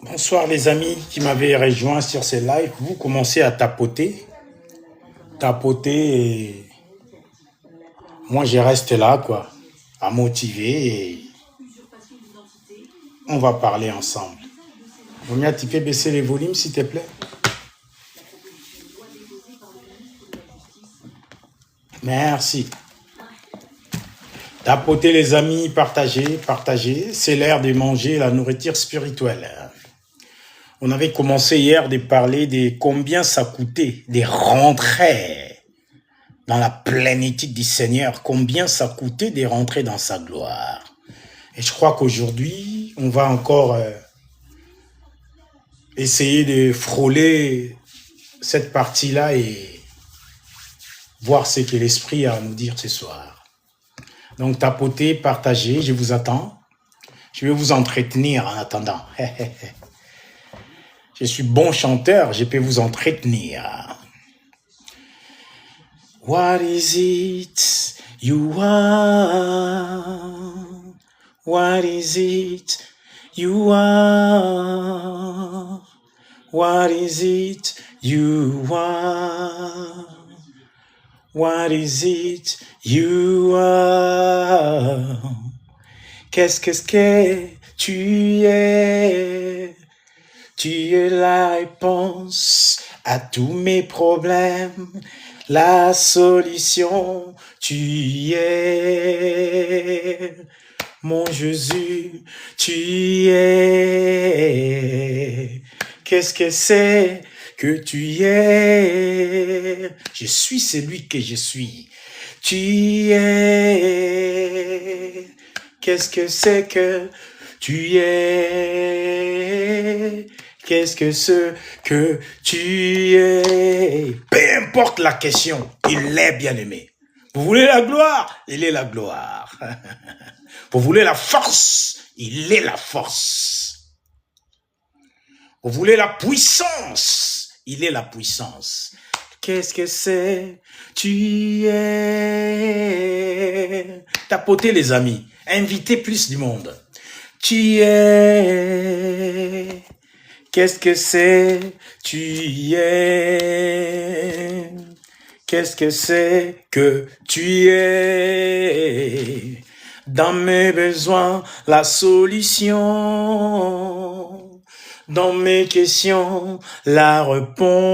Bonsoir les amis qui m'avaient rejoint sur ces lives. Vous commencez à tapoter et moi je reste là quoi, à motiver et on va parler ensemble. Vomia, tu peux baisser les volumes s'il te plaît? Merci. Tapoter les amis, partagez. C'est l'heure de manger la nourriture spirituelle. On avait commencé hier de parler de combien ça coûtait de rentrer dans la plénitude du Seigneur, combien ça coûtait de rentrer dans sa gloire. Et je crois qu'aujourd'hui, on va encore essayer de frôler cette partie-là et voir ce que l'Esprit a à nous dire ce soir. Donc, tapotez, partagez, je vous attends. Je vais vous entretenir en attendant. Je suis bon chanteur, je peux vous entretenir. What is it you want? What is it you want? What is it you want? What is it you want? Qu'est-ce que tu es? Tu es la réponse à tous mes problèmes, la solution, tu es. Mon Jésus, tu es. Qu'est-ce que c'est que tu es? Je suis celui que je suis. Tu es. Qu'est-ce que c'est que tu es? Qu'est-ce que ce que tu es? Peu importe la question, il est bien-aimé. Vous voulez la gloire? Il est la gloire. Vous voulez la force? Il est la force. Vous voulez la puissance? Il est la puissance. Qu'est-ce que c'est? Tu es. Tapotez les amis. Invitez plus du monde. Tu es. Qu'est-ce que c'est? Tu es. Qu'est-ce que c'est que tu es? Dans mes besoins, la solution. Dans mes questions, la réponse.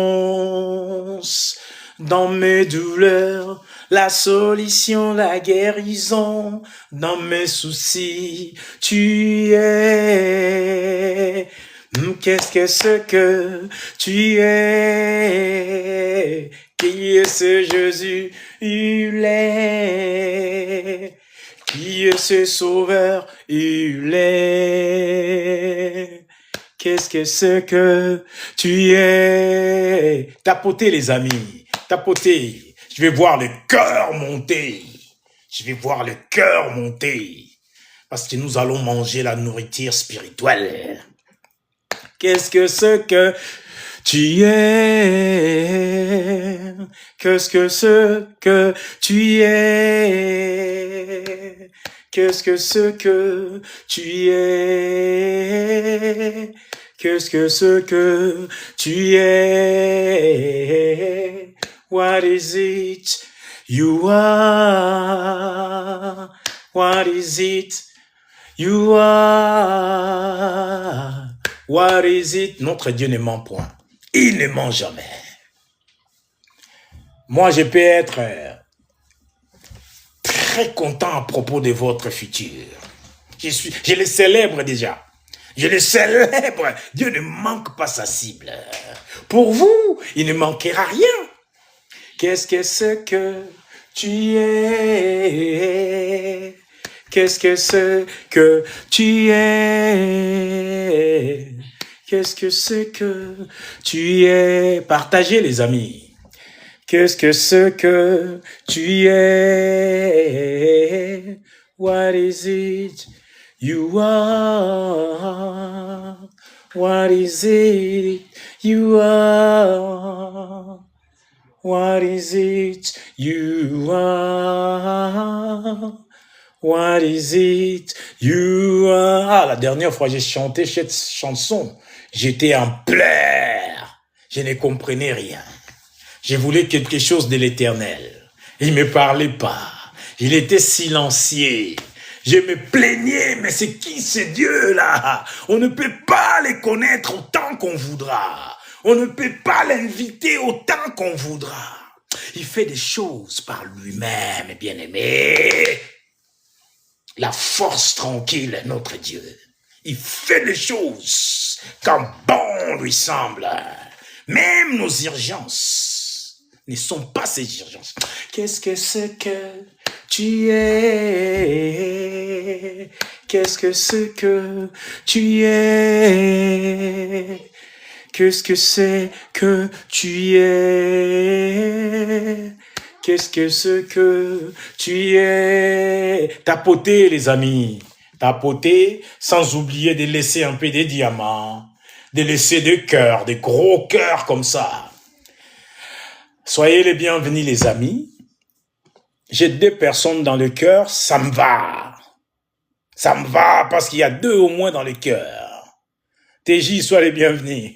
Dans mes douleurs, la solution, la guérison. Dans mes soucis, tu es. Qu'est-ce que ce que tu es? Qui est ce Jésus? Il est. Qui est ce Sauveur? Il est. Qu'est-ce que ce que tu es? Tapotez les amis, tapotez. Je vais voir le cœur monter. Je vais voir le cœur monter. Parce que nous allons manger la nourriture spirituelle. Qu'est-ce que ce que tu es? Qu'est-ce que ce que tu es? Qu'est-ce que ce que tu es? Qu'est-ce que ce que tu es? What is it you are? What is it you are? What is it? Notre Dieu ne ment point. Il ne ment jamais. Moi, je peux être très content à propos de votre futur. Je le célèbre déjà. Je le célèbre. Dieu ne manque pas sa cible. Pour vous, il ne manquera rien. Qu'est-ce que c'est que tu es? Qu'est-ce que c'est que tu es? Qu'est-ce que c'est que tu es? Partagez les amis. Qu'est-ce que c'est que tu es? What is it you are? What is it you are? What is it you are? What is it you are? Ah, la dernière fois j'ai chanté cette chanson, j'étais en pleurs. Je ne comprenais rien. Je voulais quelque chose de l'éternel. Il me parlait pas. Il était silencieux. Je me plaignais, mais c'est qui ces dieux-là? On ne peut pas les connaître autant qu'on voudra. On ne peut pas l'inviter autant qu'on voudra. Il fait des choses par lui-même, bien-aimé. La force tranquille est notre Dieu. Il fait des choses quand bon lui semble. Même nos urgences ne sont pas ces urgences. Qu'est-ce que c'est que tu es? Qu'est-ce que c'est que tu es? Qu'est-ce que c'est que tu es? Qu'est-ce que c'est que tu es? Tapoter, les amis. Tapoter, sans oublier de laisser un peu des diamants, de laisser des cœurs, des gros cœurs comme ça. Soyez les bienvenus, les amis. J'ai 2 personnes dans le cœur, ça me va. Ça me va parce qu'il y a 2 au moins dans le cœur. TJ, soyez les bienvenus.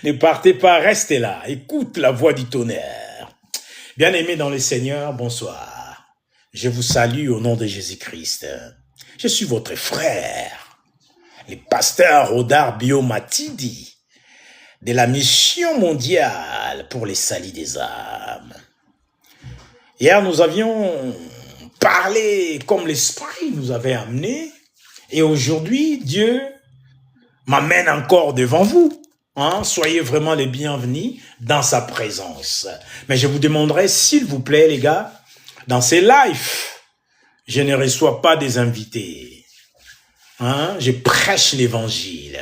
Ne partez pas, restez là. Écoute la voix du tonnerre. Bien-aimés dans le Seigneur, bonsoir. Je vous salue au nom de Jésus-Christ. Je suis votre frère, le pasteur Rodar Biomatidi, de la mission mondiale pour les salis des âmes. Hier, nous avions parlé comme l'Esprit nous avait amené, et aujourd'hui, Dieu m'amène encore devant vous. Soyez vraiment les bienvenus dans sa présence. Mais je vous demanderai, s'il vous plaît, les gars, dans ces lives, je ne reçois pas des invités. Je prêche l'évangile.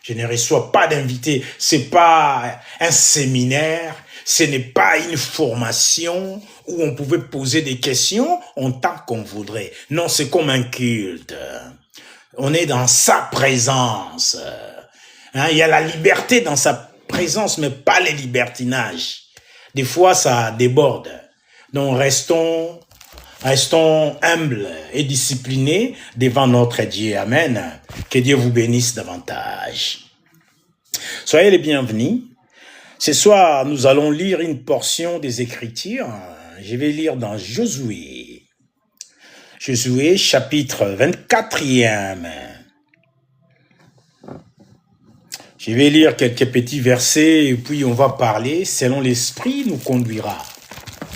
Je ne reçois pas d'invités. C'est pas un séminaire. Ce n'est pas une formation où on pouvait poser des questions en tant qu'on voudrait. Non, c'est comme un culte. On est dans sa présence. Il y a la liberté dans sa présence, mais pas les libertinages. Des fois, ça déborde. Donc, restons humbles et disciplinés devant notre Dieu. Amen. Que Dieu vous bénisse davantage. Soyez les bienvenus. Ce soir, nous allons lire une portion des Écritures. Je vais lire dans Josué. Josué, chapitre 24e. Je vais lire quelques petits versets et puis on va parler selon l'Esprit nous conduira.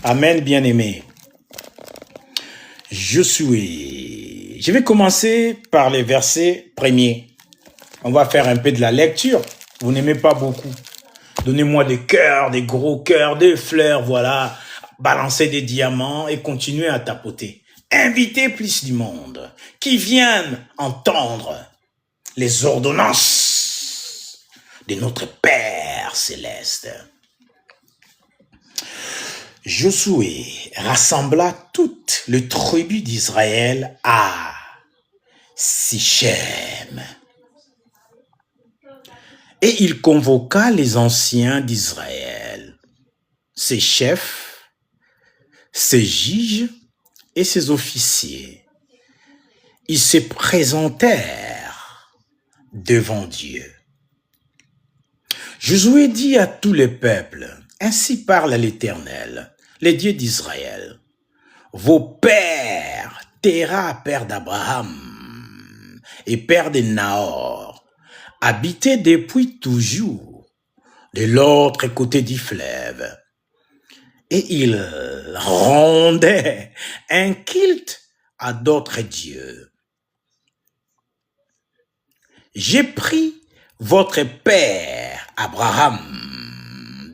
Amen, bien-aimés. Josué. Je vais commencer par les versets premiers. On va faire un peu de la lecture. Vous n'aimez pas beaucoup. Donnez-moi des cœurs, des gros cœurs, des fleurs, voilà. Balancez des diamants et continuez à tapoter. Invitez plus du monde qui viennent entendre les ordonnances de notre Père céleste. Josué rassembla toutes les tribus d'Israël à Sichem. Et il convoqua les anciens d'Israël, ses chefs, ses juges et ses officiers. Ils se présentèrent devant Dieu. Josué dit à tous les peuples, ainsi parle l'Éternel, le Dieu d'Israël. Vos pères, Téra, père d'Abraham et père de Nahor, habitaient depuis toujours de l'autre côté du fleuve. Et ils rendaient un culte à d'autres dieux. J'ai pris votre père Abraham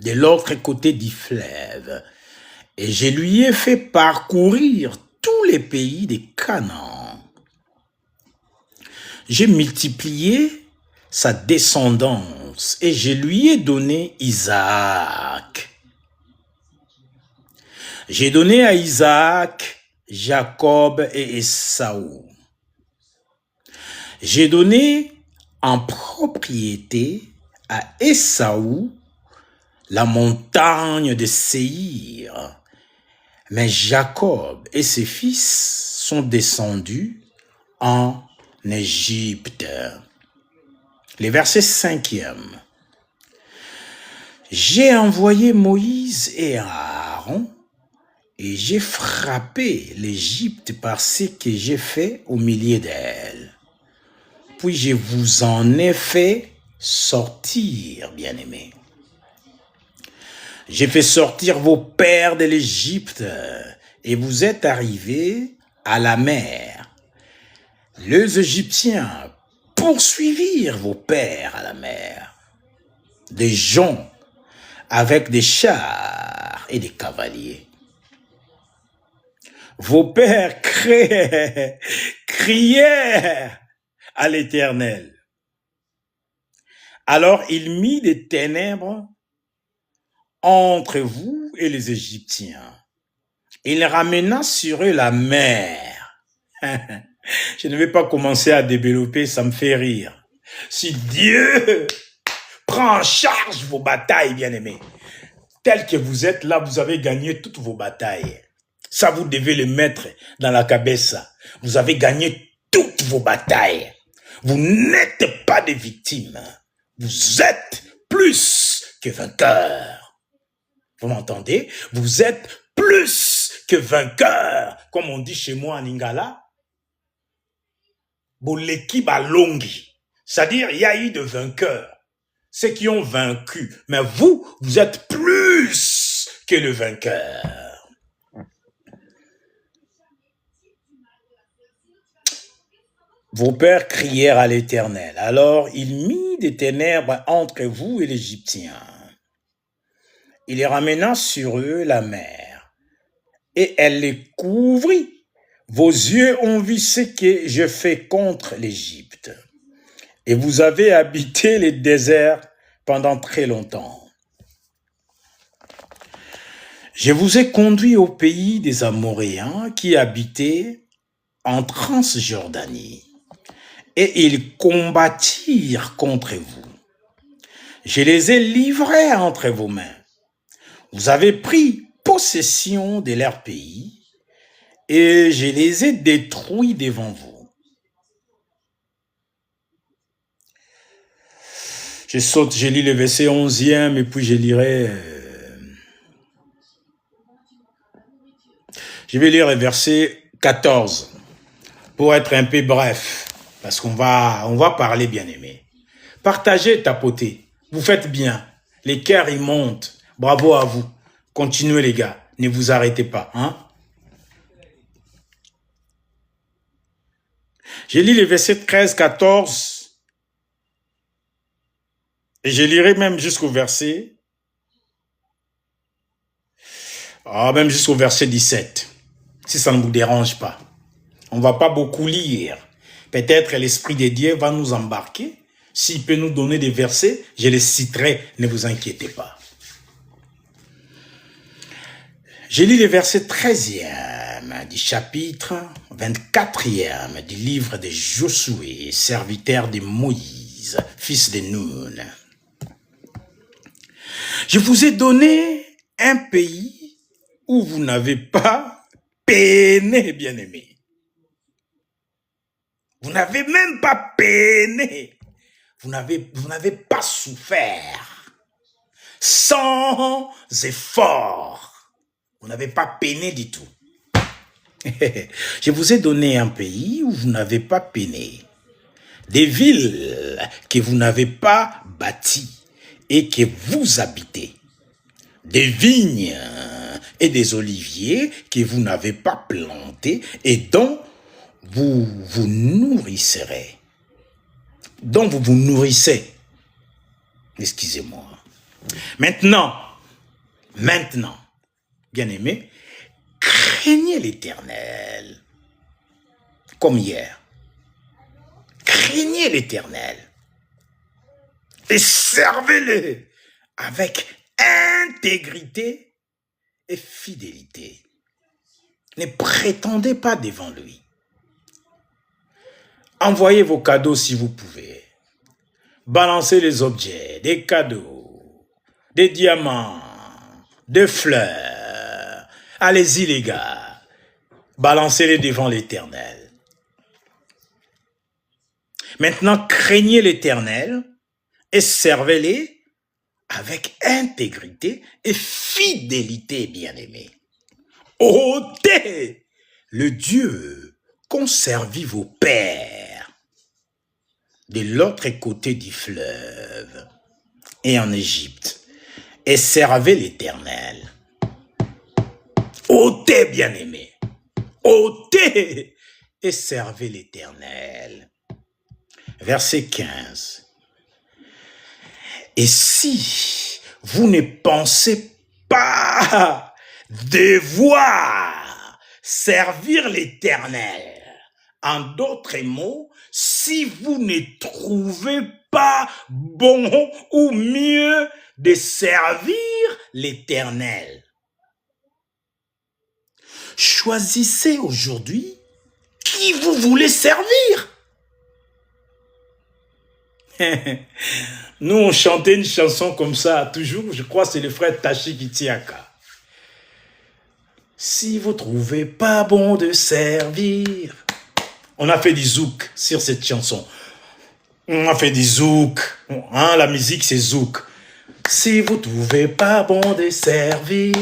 de l'autre côté du fleuve et je lui ai fait parcourir tous les pays de Canaan. J'ai multiplié sa descendance et je lui ai donné Isaac. J'ai donné à Isaac, Jacob et Ésaü. J'ai donné en propriété à Ésaü la montagne de Séhir. Mais Jacob et ses fils sont descendus en Égypte. Le verset 5e. J'ai envoyé Moïse et Aaron et j'ai frappé l'Égypte par ce que j'ai fait au milieu d'elle. Puis je vous en ai fait sortir, bien-aimés. J'ai fait sortir vos pères de l'Égypte et vous êtes arrivés à la mer. Les Égyptiens poursuivirent vos pères à la mer. Des gens avec des chars et des cavaliers. Vos pères crièrent à l'Éternel. Alors il mit des ténèbres entre vous et les Égyptiens. Il ramena sur eux la mer. Je ne vais pas commencer à développer, ça me fait rire. Si Dieu prend en charge vos batailles, bien-aimés, tel que vous êtes là, vous avez gagné toutes vos batailles. Ça, vous devez le mettre dans la cabeza. Vous avez gagné toutes vos batailles. Vous n'êtes pas des victimes. Vous êtes plus que vainqueurs. Vous m'entendez? Vous êtes plus que vainqueurs. Comme on dit chez moi en Lingala, Boleki balongi. C'est-à-dire, il y a eu de vainqueurs. Ceux qui ont vaincu. Mais vous, vous êtes plus que le vainqueur. Vos pères crièrent à l'Éternel. Alors il mit des ténèbres entre vous et l'Égyptien. Il ramena sur eux la mer, et elle les couvrit. Vos yeux ont vu ce que je fais contre l'Égypte. Et vous avez habité les déserts pendant très longtemps. Je vous ai conduit au pays des Amoréens qui habitaient en Transjordanie. Et ils combattirent contre vous. Je les ai livrés entre vos mains. Vous avez pris possession de leur pays et je les ai détruits devant vous. Je lis le verset 11e et puis je lirai... Je vais lire le verset 14 pour être un peu bref. Parce qu'on va parler, bien-aimé. Partagez, tapotez. Vous faites bien. Les cœurs, ils montent. Bravo à vous. Continuez, les gars. Ne vous arrêtez pas. Hein? Je lis les versets 13, 14. Et je lirai même jusqu'au verset... même jusqu'au verset 17. Si ça ne vous dérange pas. On ne va pas beaucoup lire. Peut-être l'Esprit de Dieu va nous embarquer. S'il peut nous donner des versets, je les citerai, ne vous inquiétez pas. Je lis les versets 13e du chapitre 24e du livre de Josué, serviteur de Moïse, fils de Nun. Je vous ai donné un pays où vous n'avez pas peiné, bien-aimé. Vous n'avez même pas peiné. Vous n'avez pas souffert. Sans effort. Vous n'avez pas peiné du tout. Je vous ai donné un pays où vous n'avez pas peiné. Des villes que vous n'avez pas bâties et que vous habitez. Des vignes et des oliviers que vous n'avez pas plantés et dont vous vous nourrisserez. Donc vous vous nourrissez. Excusez-moi. Maintenant, bien-aimés, craignez l'Éternel comme hier. Craignez l'Éternel. et servez-le avec intégrité et fidélité. Ne prétendez pas devant lui. Envoyez vos cadeaux si vous pouvez. Balancez les objets, des cadeaux, des diamants, des fleurs. Allez-y les gars, balancez-les devant l'Éternel. Maintenant, craignez l'Éternel et servez-les avec intégrité et fidélité, bien-aimés. Ôtez le Dieu qu'ont servi vos pères de l'autre côté du fleuve et en Égypte, et servez l'Éternel. Ôtez, bien-aimés, ôtez et servez l'Éternel. Verset 15. Et si vous ne pensez pas devoir servir l'Éternel, en d'autres mots, si vous ne trouvez pas bon ou mieux de servir l'Éternel, choisissez aujourd'hui qui vous voulez servir. Nous, on chantait une chanson comme ça, toujours, je crois que c'est le frère Tachi Kitiaka. Si vous trouvez pas bon de servir, on a fait du zouk sur cette chanson. On a fait du zouk, hein, la musique c'est zouk. Si vous trouvez pas bon de servir,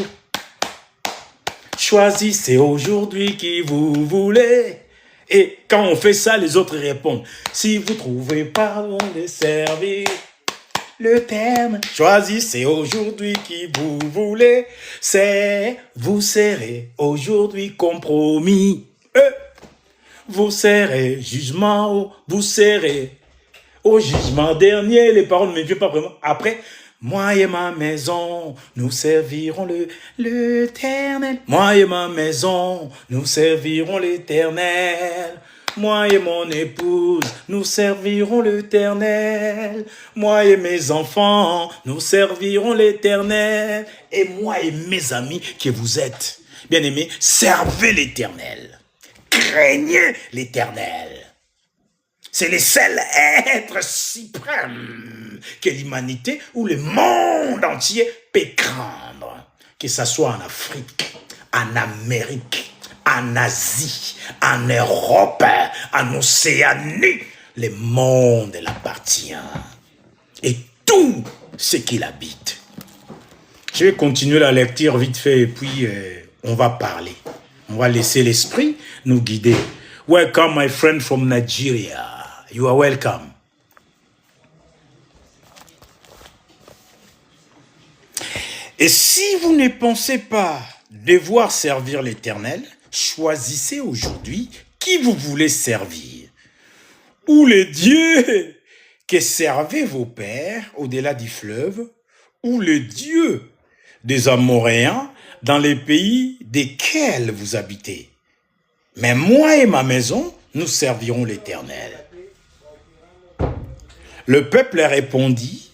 choisissez aujourd'hui qui vous voulez. Et quand on fait ça, les autres répondent. Si vous trouvez pas bon de servir, le terme, choisissez aujourd'hui qui vous voulez. C'est, vous serez aujourd'hui compromis. Vous serez jugement, vous serez au jugement dernier. Les paroles ne me viennent pas vraiment. Après, moi et ma maison, nous servirons l'Éternel. Moi et ma maison, nous servirons l'Éternel. Moi et mon épouse, nous servirons l'Éternel. Moi et mes enfants, nous servirons l'Éternel. Et moi et mes amis que vous êtes, bien-aimés, servez l'Éternel. Craignez l'Éternel. C'est le seul être suprême que l'humanité ou le monde entier peut craindre. Que ce soit en Afrique, en Amérique, en Asie, en Europe, en Océanie, le monde l'appartient. Et tout ce qu'il habite. Je vais continuer la lecture vite fait et puis on va parler. On va laisser l'esprit nous guider. Welcome my friend from Nigeria. You are welcome. Et si vous ne pensez pas devoir servir l'Éternel, choisissez aujourd'hui qui vous voulez servir. Ou les dieux que servaient vos pères au-delà du fleuve, ou le Dieu des Amoréens dans les pays desquels vous habitez. Mais moi et ma maison, nous servirons l'Éternel. Le peuple répondit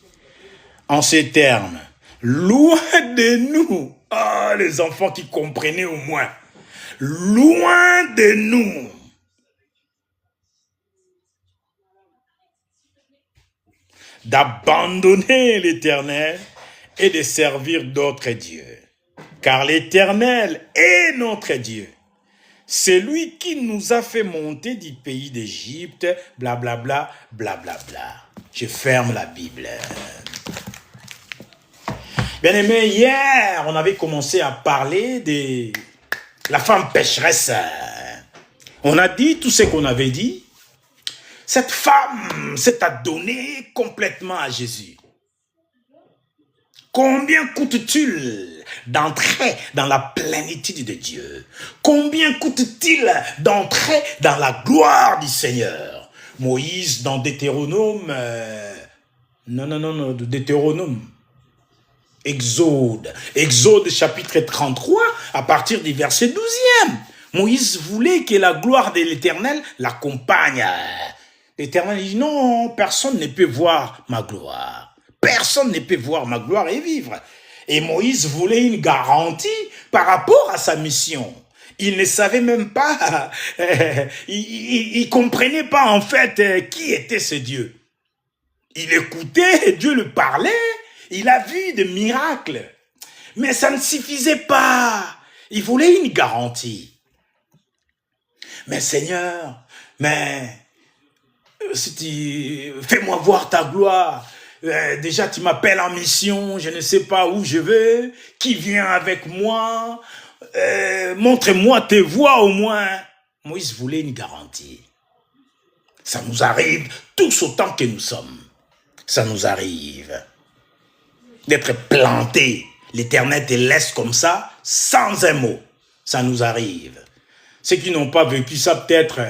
en ces termes, loin de nous, les enfants qui comprenaient au moins, loin de nous, d'abandonner l'Éternel et de servir d'autres dieux. Car l'Éternel est notre Dieu. C'est lui qui nous a fait monter du pays d'Égypte, blablabla, blablabla. Je ferme la Bible. Bien aimé, hier, on avait commencé à parler de la femme pécheresse. On a dit tout ce qu'on avait dit. Cette femme s'est donnée complètement à Jésus. Combien coûte-t-il d'entrer dans la plénitude de Dieu? Combien coûte-t-il d'entrer dans la gloire du Seigneur? Moïse dans Deutéronome, Deutéronome, Exode chapitre 33, à partir du verset 12e. Moïse voulait que la gloire de l'Éternel l'accompagne. L'Éternel dit, non, personne ne peut voir ma gloire. Personne ne peut voir ma gloire et vivre. Et Moïse voulait une garantie par rapport à sa mission. Il ne savait même pas, il comprenait pas en fait qui était ce Dieu. Il écoutait, Dieu lui parlait, il a vu des miracles. Mais ça ne suffisait pas. Il voulait une garantie. Mais Seigneur, si fais-moi voir ta gloire. Déjà, tu m'appelles en mission, je ne sais pas où je vais, qui vient avec moi. Montre-moi tes voies au moins. Moïse voulait une garantie. Ça nous arrive tous autant que nous sommes. Ça nous arrive d'être plantés. L'Éternel te laisse comme ça, sans un mot. Ça nous arrive. Ceux qui n'ont pas vécu ça, peut-être,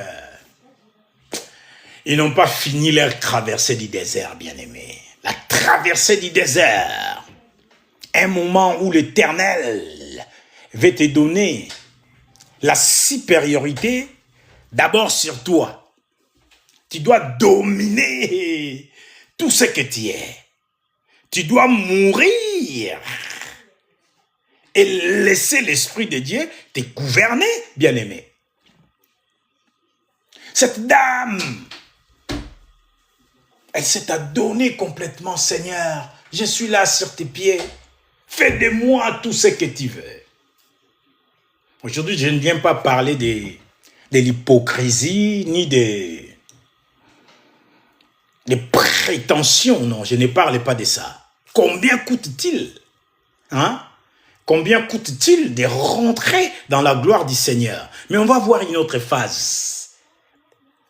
ils n'ont pas fini leur traversée du désert, bien-aimés. La traversée du désert. Un moment où l'Éternel va te donner la supériorité d'abord sur toi. Tu dois dominer tout ce que tu es. Tu dois mourir et laisser l'Esprit de Dieu te gouverner, bien-aimé. Cette dame, elle s'est donnée complètement, Seigneur. Je suis là sur tes pieds. Fais de moi tout ce que tu veux. Aujourd'hui, je ne viens pas parler de l'hypocrisie, ni des prétentions. Non, je ne parle pas de ça. Combien coûte-t-il? Hein? Combien coûte-t-il de rentrer dans la gloire du Seigneur? Mais on va voir une autre phase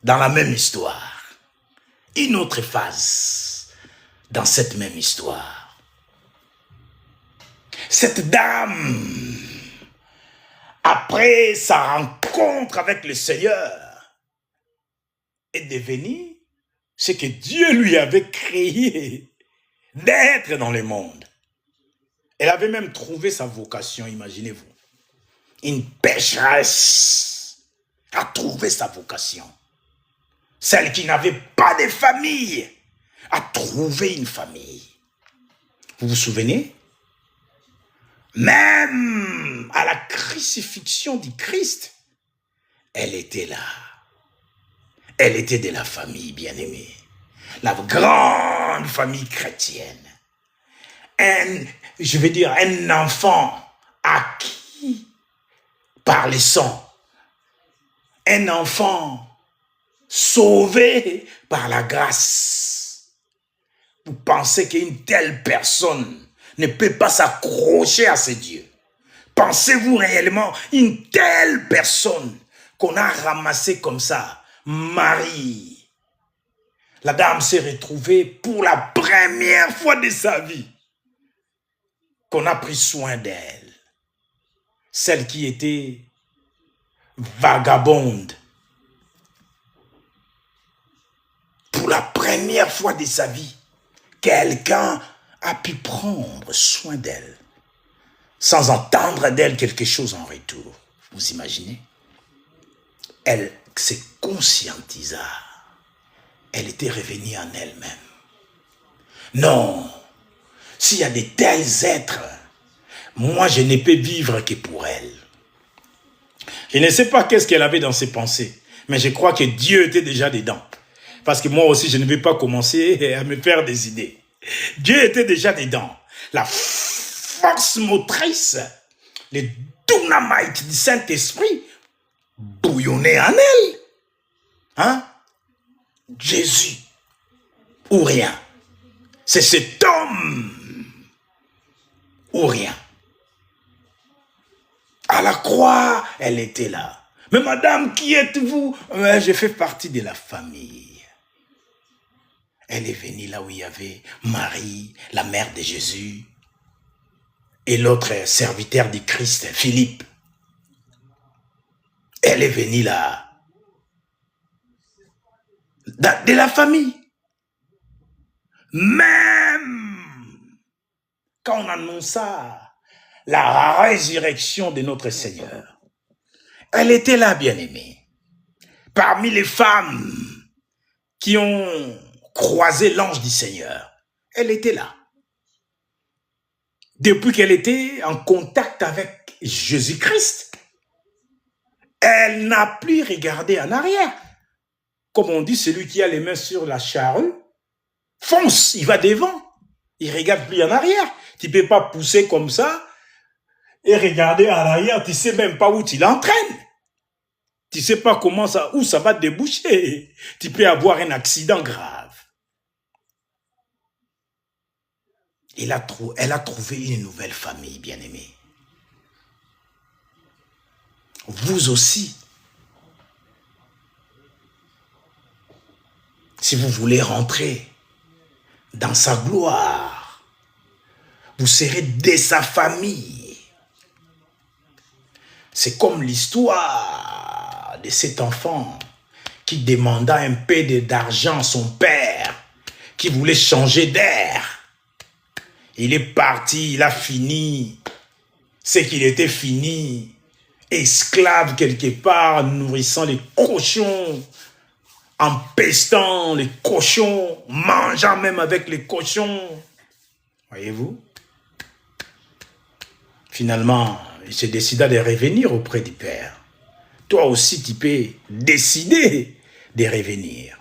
dans la même histoire. Une autre phase dans cette même histoire. Cette dame, après sa rencontre avec le Seigneur, est devenue ce que Dieu lui avait créé d'être dans le monde. Elle avait même trouvé sa vocation, imaginez-vous. Une pécheresse a trouvé sa vocation. Celle qui n'avait pas de famille a trouvé une famille. Vous vous souvenez? Même à la crucifixion du Christ, elle était là. Elle était de la famille bien-aimée. La grande famille chrétienne. Un enfant acquis par le sang. Un enfant sauvé par la grâce. Vous pensez qu'une telle personne ne peut pas s'accrocher à ce Dieu? Pensez-vous réellement une telle personne qu'on a ramassée comme ça, Marie? La dame s'est retrouvée pour la première fois de sa vie qu'on a pris soin d'elle. Celle qui était vagabonde. Pour la première fois de sa vie, quelqu'un a pu prendre soin d'elle sans entendre d'elle quelque chose en retour. Vous imaginez? Elle se conscientisa. Elle était revenue en elle-même. Non, s'il y a de tels êtres, moi je ne peux vivre que pour elle. Je ne sais pas qu'est-ce qu'elle avait dans ses pensées, mais je crois que Dieu était déjà dedans. Parce que moi aussi, je ne vais pas commencer à me faire des idées. Dieu était déjà dedans. La force motrice, le dynamite du Saint-Esprit bouillonnait en elle. Hein? Jésus, ou rien. C'est cet homme, ou rien. À la croix, elle était là. Mais madame, qui êtes-vous? Je fais partie de la famille. Elle est venue là où il y avait Marie, la mère de Jésus, et l'autre serviteur du Christ, Philippe. Elle est venue là, de la famille. Même quand on annonça la résurrection de notre Seigneur, elle était là, bien-aimée. Parmi les femmes qui ont croisé l'ange du Seigneur. Elle était là. Depuis qu'elle était en contact avec Jésus-Christ, elle n'a plus regardé en arrière. Comme on dit, celui qui a les mains sur la charrue, fonce, il va devant. Il ne regarde plus en arrière. Tu ne peux pas pousser comme ça et regarder en arrière. Tu ne sais même pas où tu l'entraînes. Tu ne sais pas où ça va déboucher. Tu peux avoir un accident grave. Elle a trouvé une nouvelle famille, bien-aimée. Vous aussi, si vous voulez rentrer dans sa gloire, vous serez de sa famille. C'est comme l'histoire de cet enfant qui demanda un peu d'argent à son père, qui voulait changer d'air. Il est parti, il a fini ce qu'il était fini, esclave quelque part, nourrissant les cochons, empestant les cochons, mangeant même avec les cochons. Voyez-vous? Finalement, il se décida de revenir auprès du Père. Toi aussi, tu peux décider de revenir.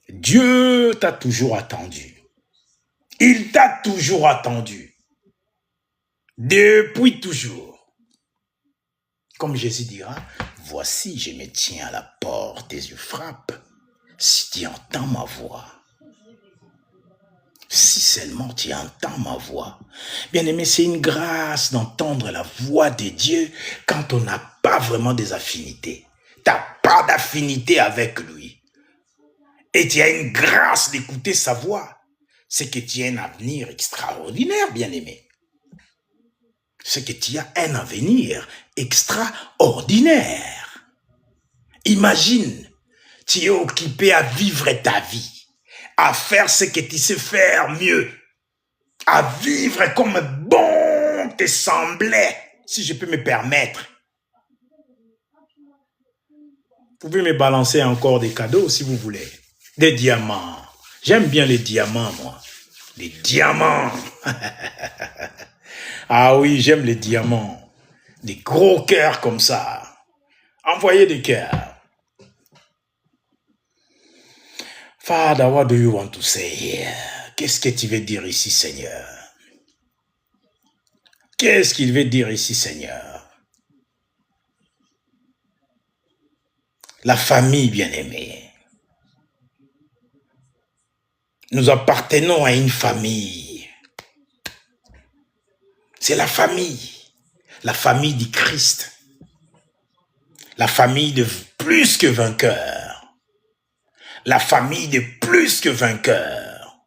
Dieu t'a toujours attendu. Il t'a toujours attendu. Depuis toujours. Comme Jésus dira, voici, je me tiens à la porte et je frappe. Si tu entends ma voix, si seulement tu entends ma voix. Bien-aimé, c'est une grâce d'entendre la voix de Dieu quand on n'a pas vraiment des affinités. Tu n'as pas d'affinité avec lui. Et tu as une grâce d'écouter sa voix. C'est que tu as un avenir extraordinaire, bien-aimé. C'est que tu as un avenir extraordinaire. Imagine, tu es occupé à vivre ta vie, à faire ce que tu sais faire mieux, à vivre comme bon te semblait, si je peux me permettre. Vous pouvez me balancer encore des cadeaux si vous voulez. Des diamants. J'aime bien les diamants, moi. Les diamants. Ah oui, j'aime les diamants. Des gros cœurs comme ça. Envoyez des cœurs. Father, what do you want to say here? Qu'est-ce que tu veux dire ici, Seigneur? Qu'est-ce qu'il veut dire ici, Seigneur? La famille bien-aimée. Nous appartenons à une famille. C'est la famille du Christ. La famille de plus que vainqueurs. La famille de plus que vainqueurs.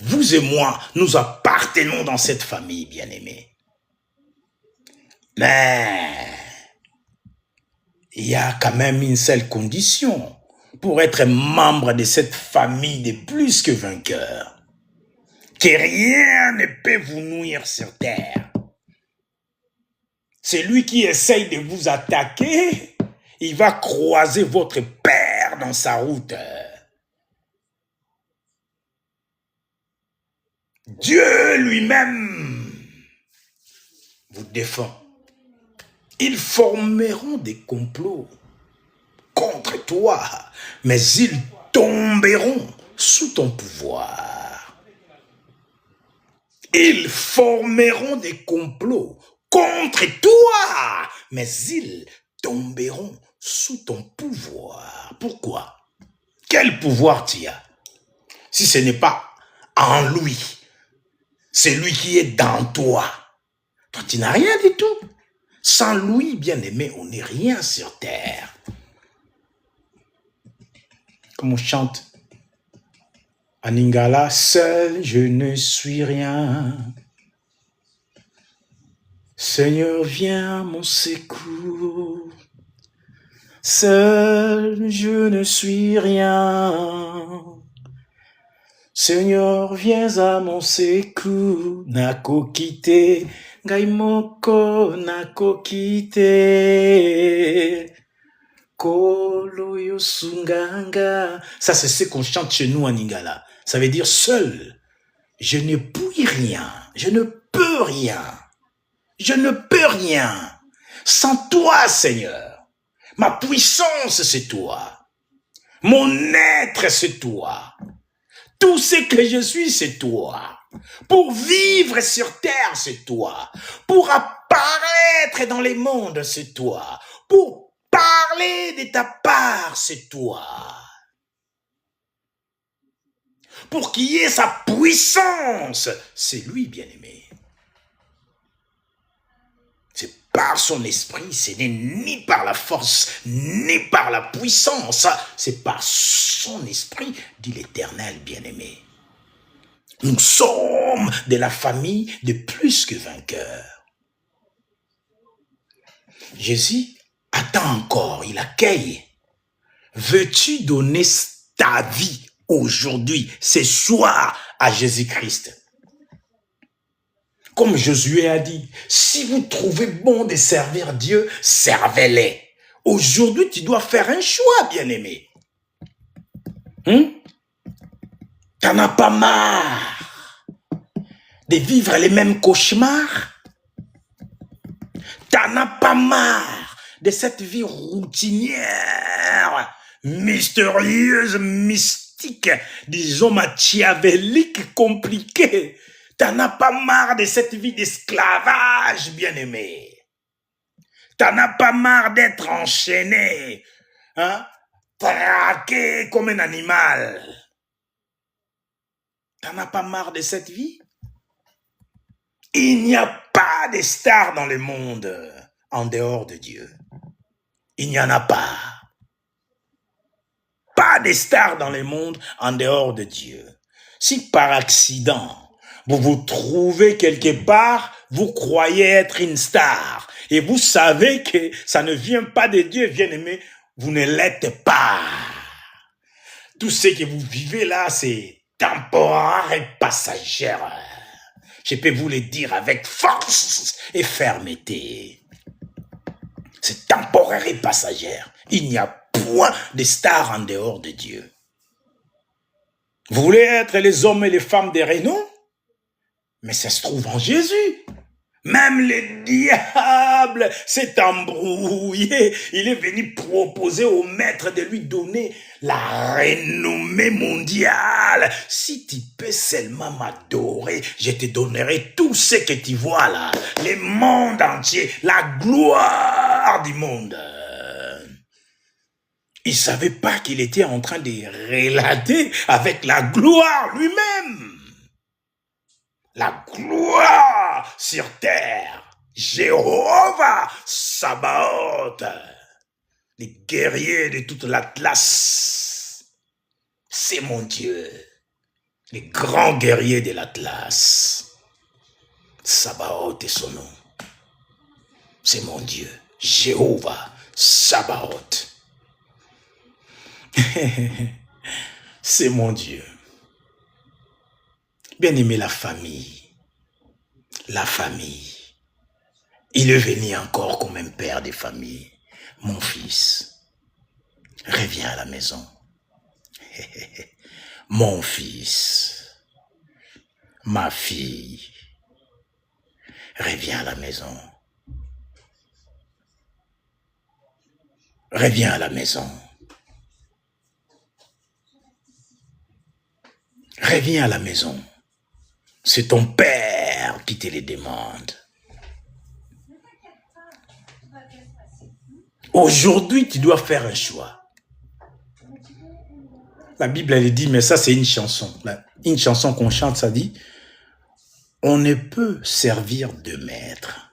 Vous et moi, nous appartenons dans cette famille, bien-aimée. Mais il y a quand même une seule condition pour être membre de cette famille de plus que vainqueurs. Que rien ne peut vous nuire sur terre. Celui qui essaye de vous attaquer, il va croiser votre père dans sa route. Dieu lui-même vous défend. Ils formeront des complots contre toi, mais ils tomberont sous ton pouvoir. Ils formeront des complots contre toi, mais ils tomberont sous ton pouvoir. Pourquoi? Quel pouvoir tu as? Si ce n'est pas en lui, c'est lui qui est dans toi. Toi, tu n'as rien du tout. Sans lui, bien-aimé, on n'est rien sur terre. Comme on chante en Lingala, seul je ne suis rien. Seigneur, viens à mon secours. Seul je ne suis rien. Seigneur, viens à mon secours. Nako kite, ngai moko nako kite. Kolo Yosunganga. Ça, c'est ce qu'on chante chez nous en Lingala. Ça veut dire seul. Je ne puis rien. Je ne peux rien. Je ne peux rien. Sans toi, Seigneur. Ma puissance, c'est toi. Mon être, c'est toi. Tout ce que je suis, c'est toi. Pour vivre sur terre, c'est toi. Pour apparaître dans les mondes, c'est toi. Pour parler de ta part, c'est toi. Pour qu'il y ait sa puissance, c'est lui, bien-aimé. C'est par son esprit, ce n'est ni par la force, ni par la puissance. C'est par son esprit, dit l'Éternel, bien-aimé. Nous sommes de la famille de plus que vainqueurs. Jésus attend encore, il accueille. Veux-tu donner ta vie aujourd'hui, ce soir, à Jésus-Christ? Comme Josué a dit, si vous trouvez bon de servir Dieu, servez-les. Aujourd'hui, tu dois faire un choix, bien-aimé. T'en as pas marre de vivre les mêmes cauchemars? T'en as pas marre de cette vie routinière, mystérieuse, mystique, disons machiavélique, compliquée? T'en as pas marre de cette vie d'esclavage, bien-aimé? T'en as pas marre d'être enchaîné, traqué comme un animal? T'en as pas marre de cette vie? Il n'y a pas de stars dans le monde en dehors de Dieu. Il n'y en a pas. Pas de stars dans le monde en dehors de Dieu. Si par accident, vous vous trouvez quelque part, vous croyez être une star, et vous savez que ça ne vient pas de Dieu, bien-aimé, vous ne l'êtes pas. Tout ce que vous vivez là, c'est temporaire et passager. Je peux vous le dire avec force et fermeté. C'est temporaire et passager. Il n'y a point de star en dehors de Dieu. Vous voulez être les hommes et les femmes des renom? Mais ça se trouve en Jésus. Même le diable s'est embrouillé. Il est venu proposer au maître de lui donner la renommée mondiale. Si tu peux seulement m'adorer, je te donnerai tout ce que tu vois là. Le monde entier, la gloire du monde. Il ne savait pas qu'il était en train de relater avec la gloire lui-même. La gloire sur terre, Jéhovah Sabaoth, les guerriers de toute l'Atlas, c'est mon Dieu, les grands guerriers de l'Atlas, Sabaoth est son nom, c'est mon Dieu, Jéhovah Sabaoth, c'est mon Dieu. Bien-aimé, la famille. Il est venu encore comme un père de famille. Mon fils, reviens à la maison. Mon fils, ma fille, reviens à la maison. Reviens à la maison. Reviens à la maison. C'est ton père qui te le demande. Aujourd'hui, tu dois faire un choix. La Bible, elle dit, mais ça, c'est une chanson. Une chanson qu'on chante, ça dit, on ne peut servir deux maîtres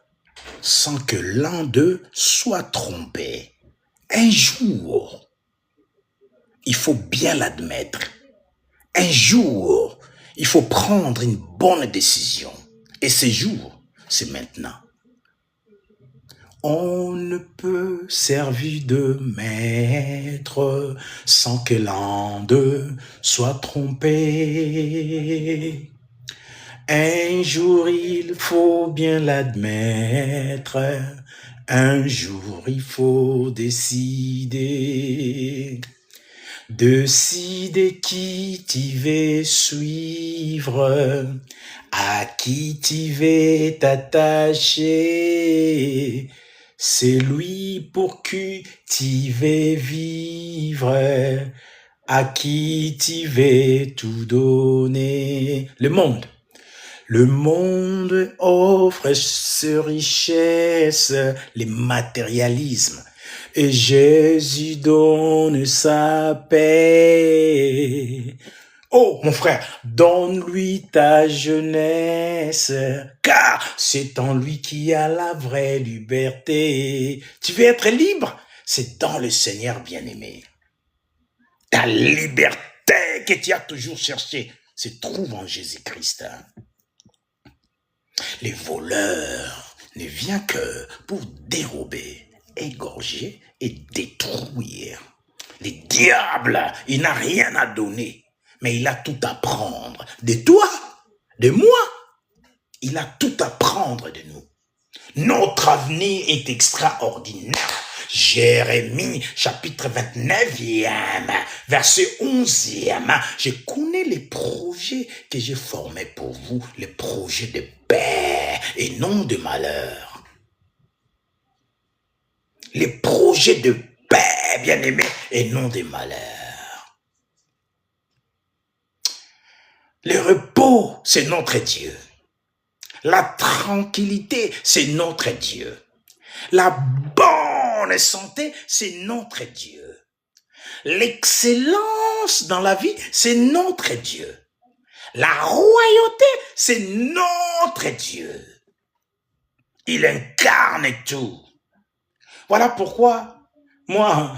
sans que l'un d'eux soit trompé. Un jour, il faut bien l'admettre. Un jour, il faut prendre une bonne décision. Et ce jour, c'est maintenant. On ne peut servir de maître sans que l'un d'eux soit trompé. Un jour, il faut bien l'admettre. Un jour, il faut décider. Décider qui tu veux suivre, à qui tu veux t'attacher. C'est lui pour qui tu veux vivre, à qui tu veux tout donner. Le monde offre ses richesses, les matérialismes. Et Jésus donne sa paix. Oh, mon frère, donne-lui ta jeunesse, car c'est en lui qu'il y a la vraie liberté. Tu veux être libre? C'est dans le Seigneur bien-aimé. Ta liberté que tu as toujours cherchée se trouve en Jésus-Christ. Les voleurs ne viennent que pour dérober, égorger et détruire. Le diable, il n'a rien à donner, mais il a tout à prendre. De toi, de moi, il a tout à prendre de nous. Notre avenir est extraordinaire. Jérémie, chapitre 29, verset 11. Je connais les projets que j'ai formés pour vous, les projets de paix et non de malheur. Les projets de paix, bien-aimés, et non de malheur. Le repos, c'est notre Dieu. La tranquillité, c'est notre Dieu. La bonne santé, c'est notre Dieu. L'excellence dans la vie, c'est notre Dieu. La royauté, c'est notre Dieu. Il incarne tout. Voilà pourquoi, moi,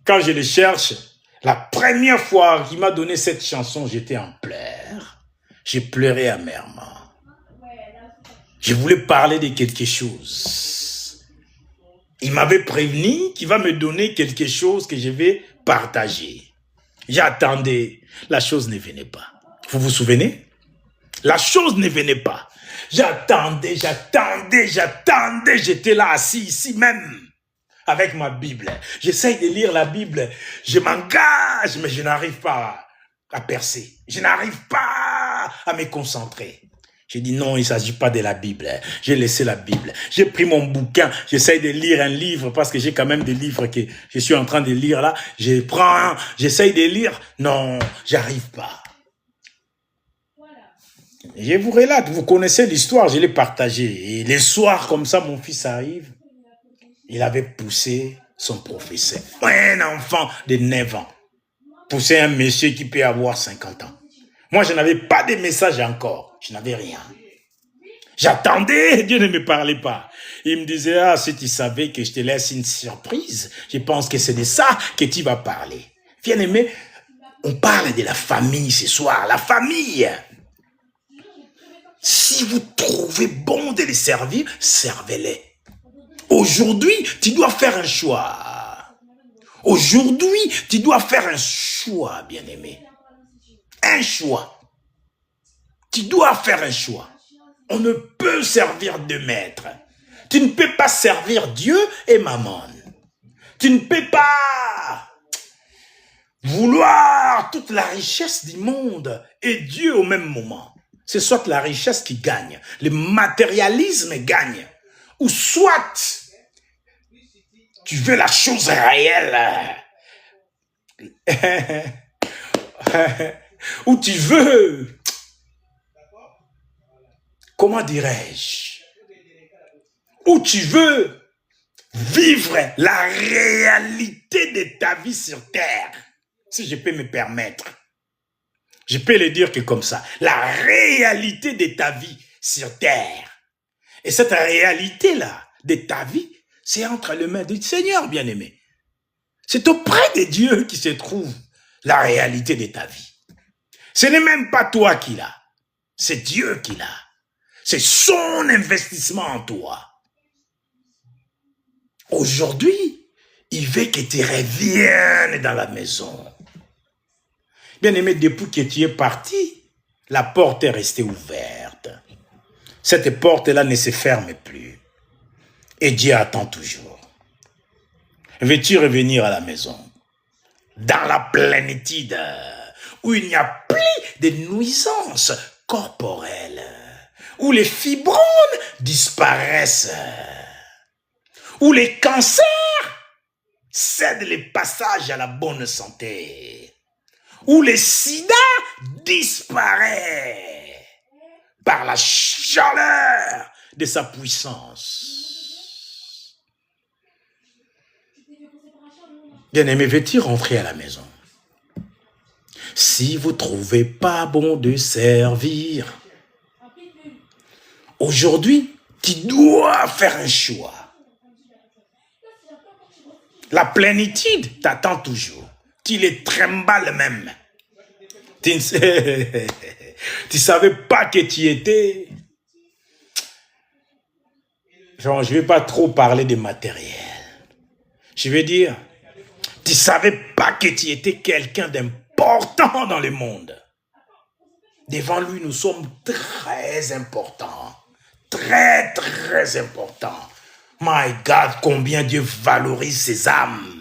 quand je le cherche, la première fois qu'il m'a donné cette chanson, j'étais en pleurs. J'ai pleuré amèrement. Je voulais parler de quelque chose. Il m'avait prévenu qu'il va me donner quelque chose que je vais partager. J'attendais. La chose ne venait pas. Vous vous souvenez? La chose ne venait pas. J'attendais. J'étais là assis ici même avec ma Bible. J'essaye de lire la Bible. Je m'engage, mais je n'arrive pas à percer. Je n'arrive pas à me concentrer. J'ai dit non, il ne s'agit pas de la Bible. J'ai laissé la Bible. J'ai pris mon bouquin. J'essaye de lire un livre parce que j'ai quand même des livres que je suis en train de lire là. J'essaye de lire. Non, j'arrive pas. Je vous relate. Vous connaissez l'histoire. Je l'ai partagée. Et les soirs comme ça, mon fils arrive. Il avait poussé son professeur. Un enfant de 9 ans. Poussé un monsieur qui peut avoir 50 ans. Moi, je n'avais pas de message encore. Je n'avais rien. J'attendais, Dieu ne me parlait pas. Il me disait, ah, si tu savais que je te laisse une surprise, je pense que c'est de ça que tu vas parler. Bien-aimé, on parle de la famille ce soir, la famille. Si vous trouvez bon de les servir, servez-les. Aujourd'hui, tu dois faire un choix. Aujourd'hui, tu dois faire un choix, bien-aimé. Un choix. Tu dois faire un choix. On ne peut servir deux maîtres. Tu ne peux pas servir Dieu et Mammon. Tu ne peux pas vouloir toute la richesse du monde et Dieu au même moment. C'est soit la richesse qui gagne, le matérialisme gagne, ou soit tu veux la chose réelle, ou tu veux, comment dirais-je, ou tu veux vivre la réalité de ta vie sur terre, si je peux me permettre. Je peux le dire que comme ça, la réalité de ta vie sur terre. Et cette réalité-là de ta vie, c'est entre les mains du Seigneur, bien-aimé. C'est auprès de Dieu qui se trouve la réalité de ta vie. Ce n'est même pas toi qui l'as, c'est Dieu qui l'a. C'est son investissement en toi. Aujourd'hui, il veut que tu reviennes dans la maison. Bien-aimé, depuis que tu es parti, la porte est restée ouverte. Cette porte-là ne se ferme plus. Et Dieu attend toujours. Veux-tu revenir à la maison? Dans la plénitude, où il n'y a plus de nuisances corporelles, où les fibromes disparaissent, où les cancers cèdent le passage à la bonne santé, où le sida disparaît par la chaleur de sa puissance. Bien-aimé, veux-tu rentrer à la maison? Si vous ne trouvez pas bon de servir, aujourd'hui, tu dois faire un choix. La plénitude t'attend toujours. Tu les trimbales même. Tu ne savais pas que tu étais. Genre, je ne vais pas trop parler de matériel. Je veux dire, tu ne savais pas que tu étais quelqu'un d'important dans le monde. Devant lui, nous sommes très importants. Très, très importants. My God, combien Dieu valorise ses âmes.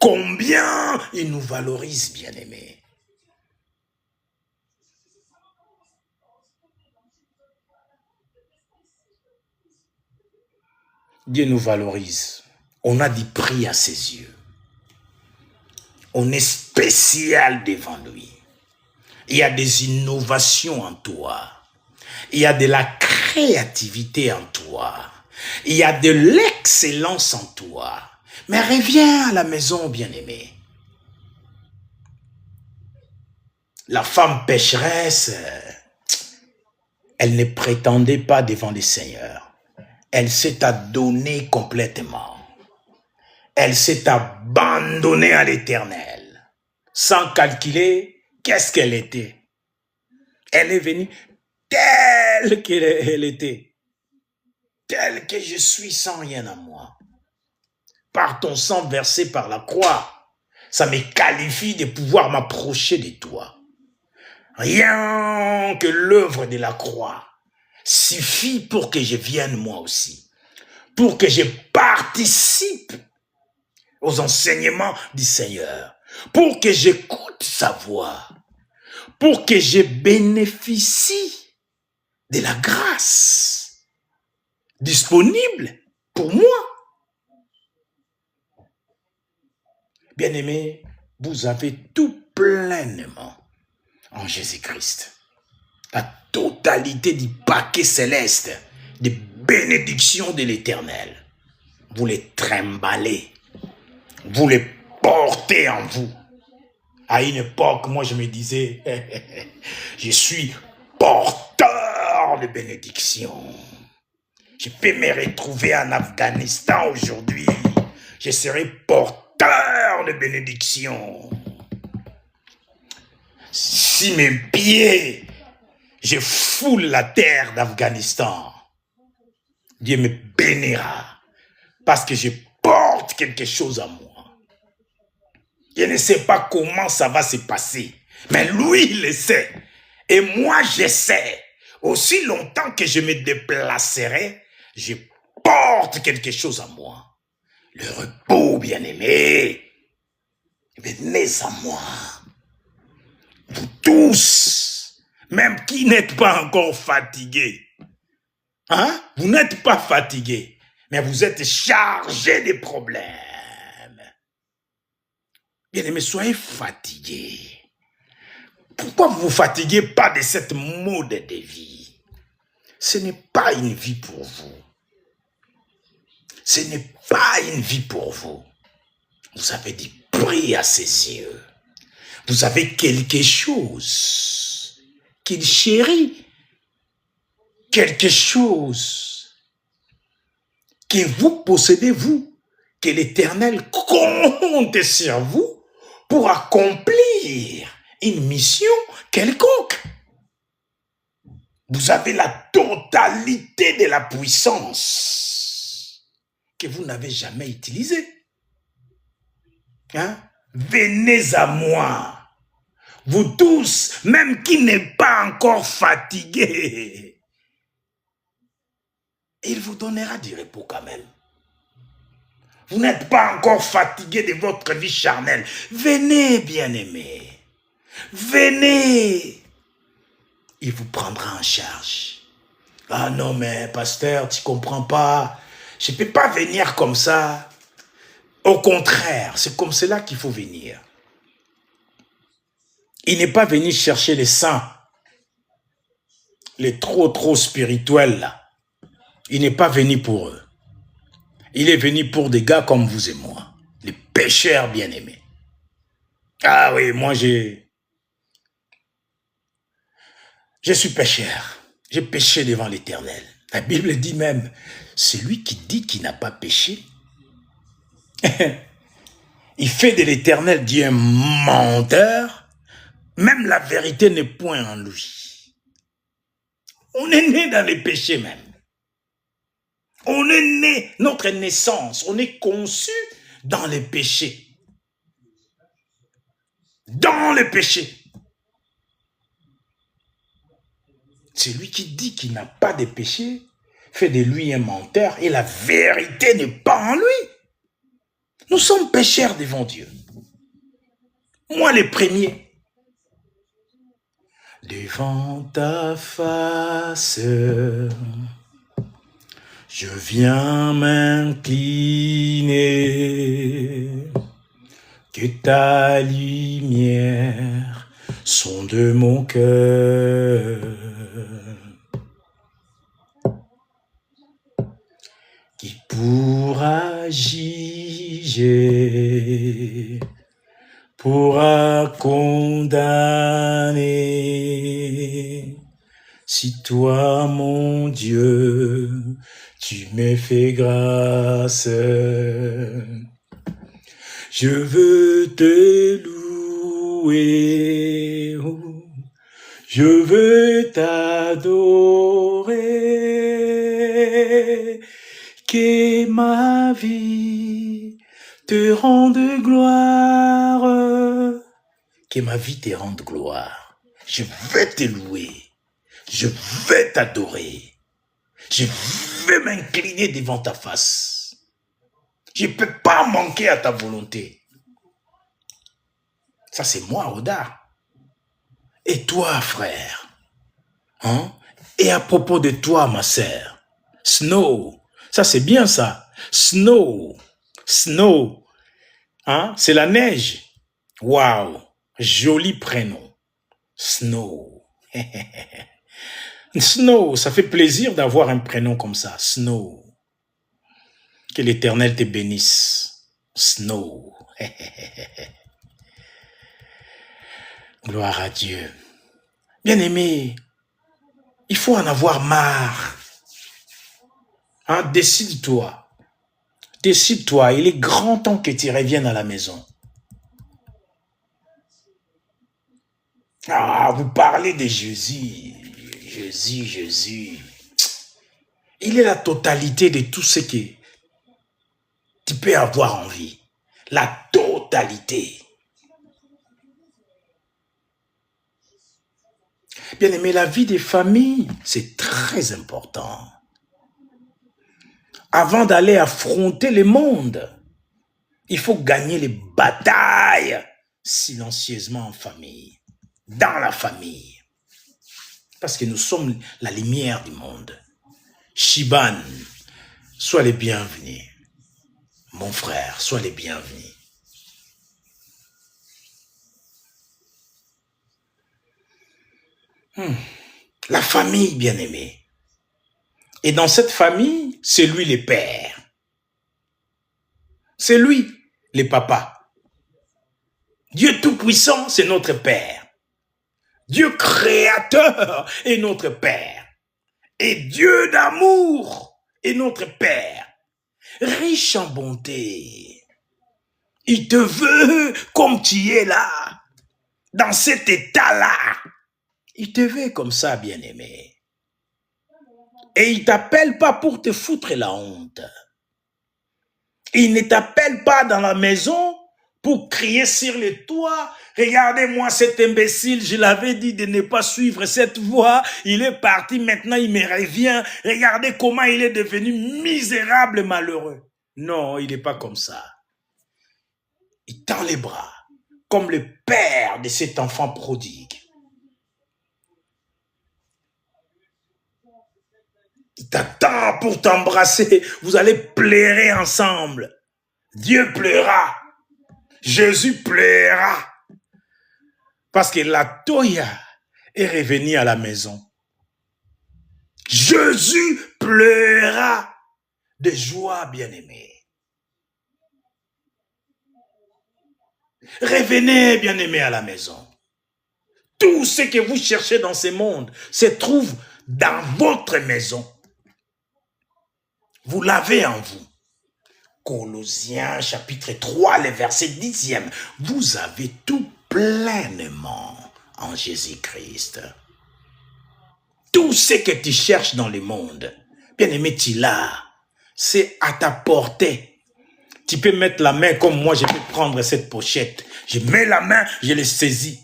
Combien il nous valorise, bien-aimés. Dieu nous valorise. On a du prix à ses yeux. On est spécial devant lui. Il y a des innovations en toi. Il y a de la créativité en toi. Il y a de l'excellence en toi. Mais reviens à la maison, bien-aimé. La femme pécheresse, elle ne prétendait pas devant le Seigneur. Elle s'est adonnée complètement. Elle s'est abandonnée à l'Éternel. Sans calculer qu'est-ce qu'elle était. Elle est venue telle qu'elle était. Telle que je suis sans rien à moi. Par ton sang versé par la croix, ça me qualifie de pouvoir m'approcher de toi. Rien que l'œuvre de la croix suffit pour que je vienne moi aussi. Pour que je participe aux enseignements du Seigneur. Pour que j'écoute sa voix. Pour que je bénéficie de la grâce disponible pour moi. Bien-aimés, vous avez tout pleinement en Jésus-Christ. La totalité du paquet céleste, des bénédictions de l'Éternel. Vous les trimballez. Vous les portez en vous. À une époque, moi je me disais, je suis porteur de bénédictions. Je peux me retrouver en Afghanistan aujourd'hui. Je serai porteur de bénédictions. Si mes pieds, je foule la terre d'Afghanistan, Dieu me bénira parce que je porte quelque chose à moi. Je ne sais pas comment ça va se passer, mais lui, il le sait. Et moi, je sais. Aussi longtemps que je me déplacerai, je porte quelque chose à moi. Le repos, bien-aimé. Venez à moi. Vous tous, même qui n'êtes pas encore fatigués. Hein? Vous n'êtes pas fatigués, mais vous êtes chargés de problèmes. Bien-aimés, soyez fatigués. Pourquoi vous ne vous fatiguez pas de cette mode de vie? Ce n'est pas une vie pour vous. Ce n'est pas une vie pour vous. Vous avez du prix à ses yeux. Vous avez quelque chose qu'il chérit. Quelque chose que vous possédez, vous. Que l'Éternel compte sur vous pour accomplir une mission quelconque. Vous avez la totalité de la puissance que vous n'avez jamais utilisée. Hein? Venez à moi. Vous tous, même qui n'êtes pas encore fatigués. Et il vous donnera du repos quand même. Vous n'êtes pas encore fatigué de votre vie charnelle. Venez, bien-aimés. Venez. Il vous prendra en charge. Ah non, mais pasteur, tu comprends pas. Je ne peux pas venir comme ça. Au contraire, c'est comme cela qu'il faut venir. Il n'est pas venu chercher les saints, les trop spirituels là. Il n'est pas venu pour eux. Il est venu pour des gars comme vous et moi, les pécheurs bien-aimés. Ah oui, moi je suis pécheur. J'ai péché devant l'Éternel. La Bible dit même, celui qui dit qu'il n'a pas péché, il fait de l'Éternel Dieu un menteur, même la vérité n'est point en lui. On est né dans les péchés même. On est né, notre naissance, on est conçu dans les péchés. Dans les péchés. Celui qui dit qu'il n'a pas de péché fait de lui un menteur et la vérité n'est pas en lui. Nous sommes pécheurs devant Dieu. Moi, les premiers. Devant ta face, je viens m'incliner. Que ta lumière sonde mon cœur. Qui pourra juger, pourra condamner. Si toi, mon Dieu, tu me fais grâce, je veux te louer, je veux t'adorer, que ma vie te rende gloire, que ma vie te rende gloire. Je vais te louer, je vais t'adorer, je vais m'incliner devant ta face. Je ne peux pas manquer à ta volonté. Ça, c'est moi, Oda. Et toi, frère, hein? Et à propos de toi, ma sœur, Snow, ça c'est bien ça. Snow, hein? C'est la neige. Waouh, joli prénom. Snow. Snow, ça fait plaisir d'avoir un prénom comme ça. Snow. Que l'Éternel te bénisse. Snow. Gloire à Dieu. Bien-aimé, il faut en avoir marre. Hein? Décide-toi. Décide-toi. Il est grand temps que tu reviennes à la maison. Ah, vous parlez de Jésus. Jésus. Il est la totalité de tout ce que tu peux avoir envie. La totalité. Bien aimé, la vie des familles, c'est très important. Avant d'aller affronter le monde, il faut gagner les batailles silencieusement en famille, dans la famille. Parce que nous sommes la lumière du monde. Shiban, sois les bienvenus. Mon frère, sois les bienvenus. La famille, bien-aimée. Et dans cette famille, c'est lui le père. C'est lui le papa. Dieu Tout-Puissant, c'est notre Père. Dieu Créateur est notre Père. Et Dieu d'amour est notre Père. Riche en bonté. Il te veut comme tu es là. Dans cet état-là. Il te veut comme ça, bien-aimé. Et il ne t'appelle pas pour te foutre la honte. Il ne t'appelle pas dans la maison pour crier sur les toits. Regardez-moi cet imbécile, je l'avais dit de ne pas suivre cette voie. Il est parti, maintenant il me revient. Regardez comment il est devenu misérable, malheureux. Non, il n'est pas comme ça. Il tend les bras, comme le père de cet enfant prodigue. Il t'attend pour t'embrasser. Vous allez pleurer ensemble. Dieu pleura. Jésus pleura. Parce que la Toya est revenue à la maison. Jésus pleura de joie, bien-aimé. Revenez, bien-aimé, à la maison. Tout ce que vous cherchez dans ce monde se trouve dans votre maison. Vous l'avez en vous. Colossiens chapitre 3, le verset 10e. Vous avez tout pleinement en Jésus-Christ. Tout ce que tu cherches dans le monde, bien-aimé, tu l'as. C'est à ta portée. Tu peux mettre la main comme moi, je peux prendre cette pochette. Je mets la main, je les saisis.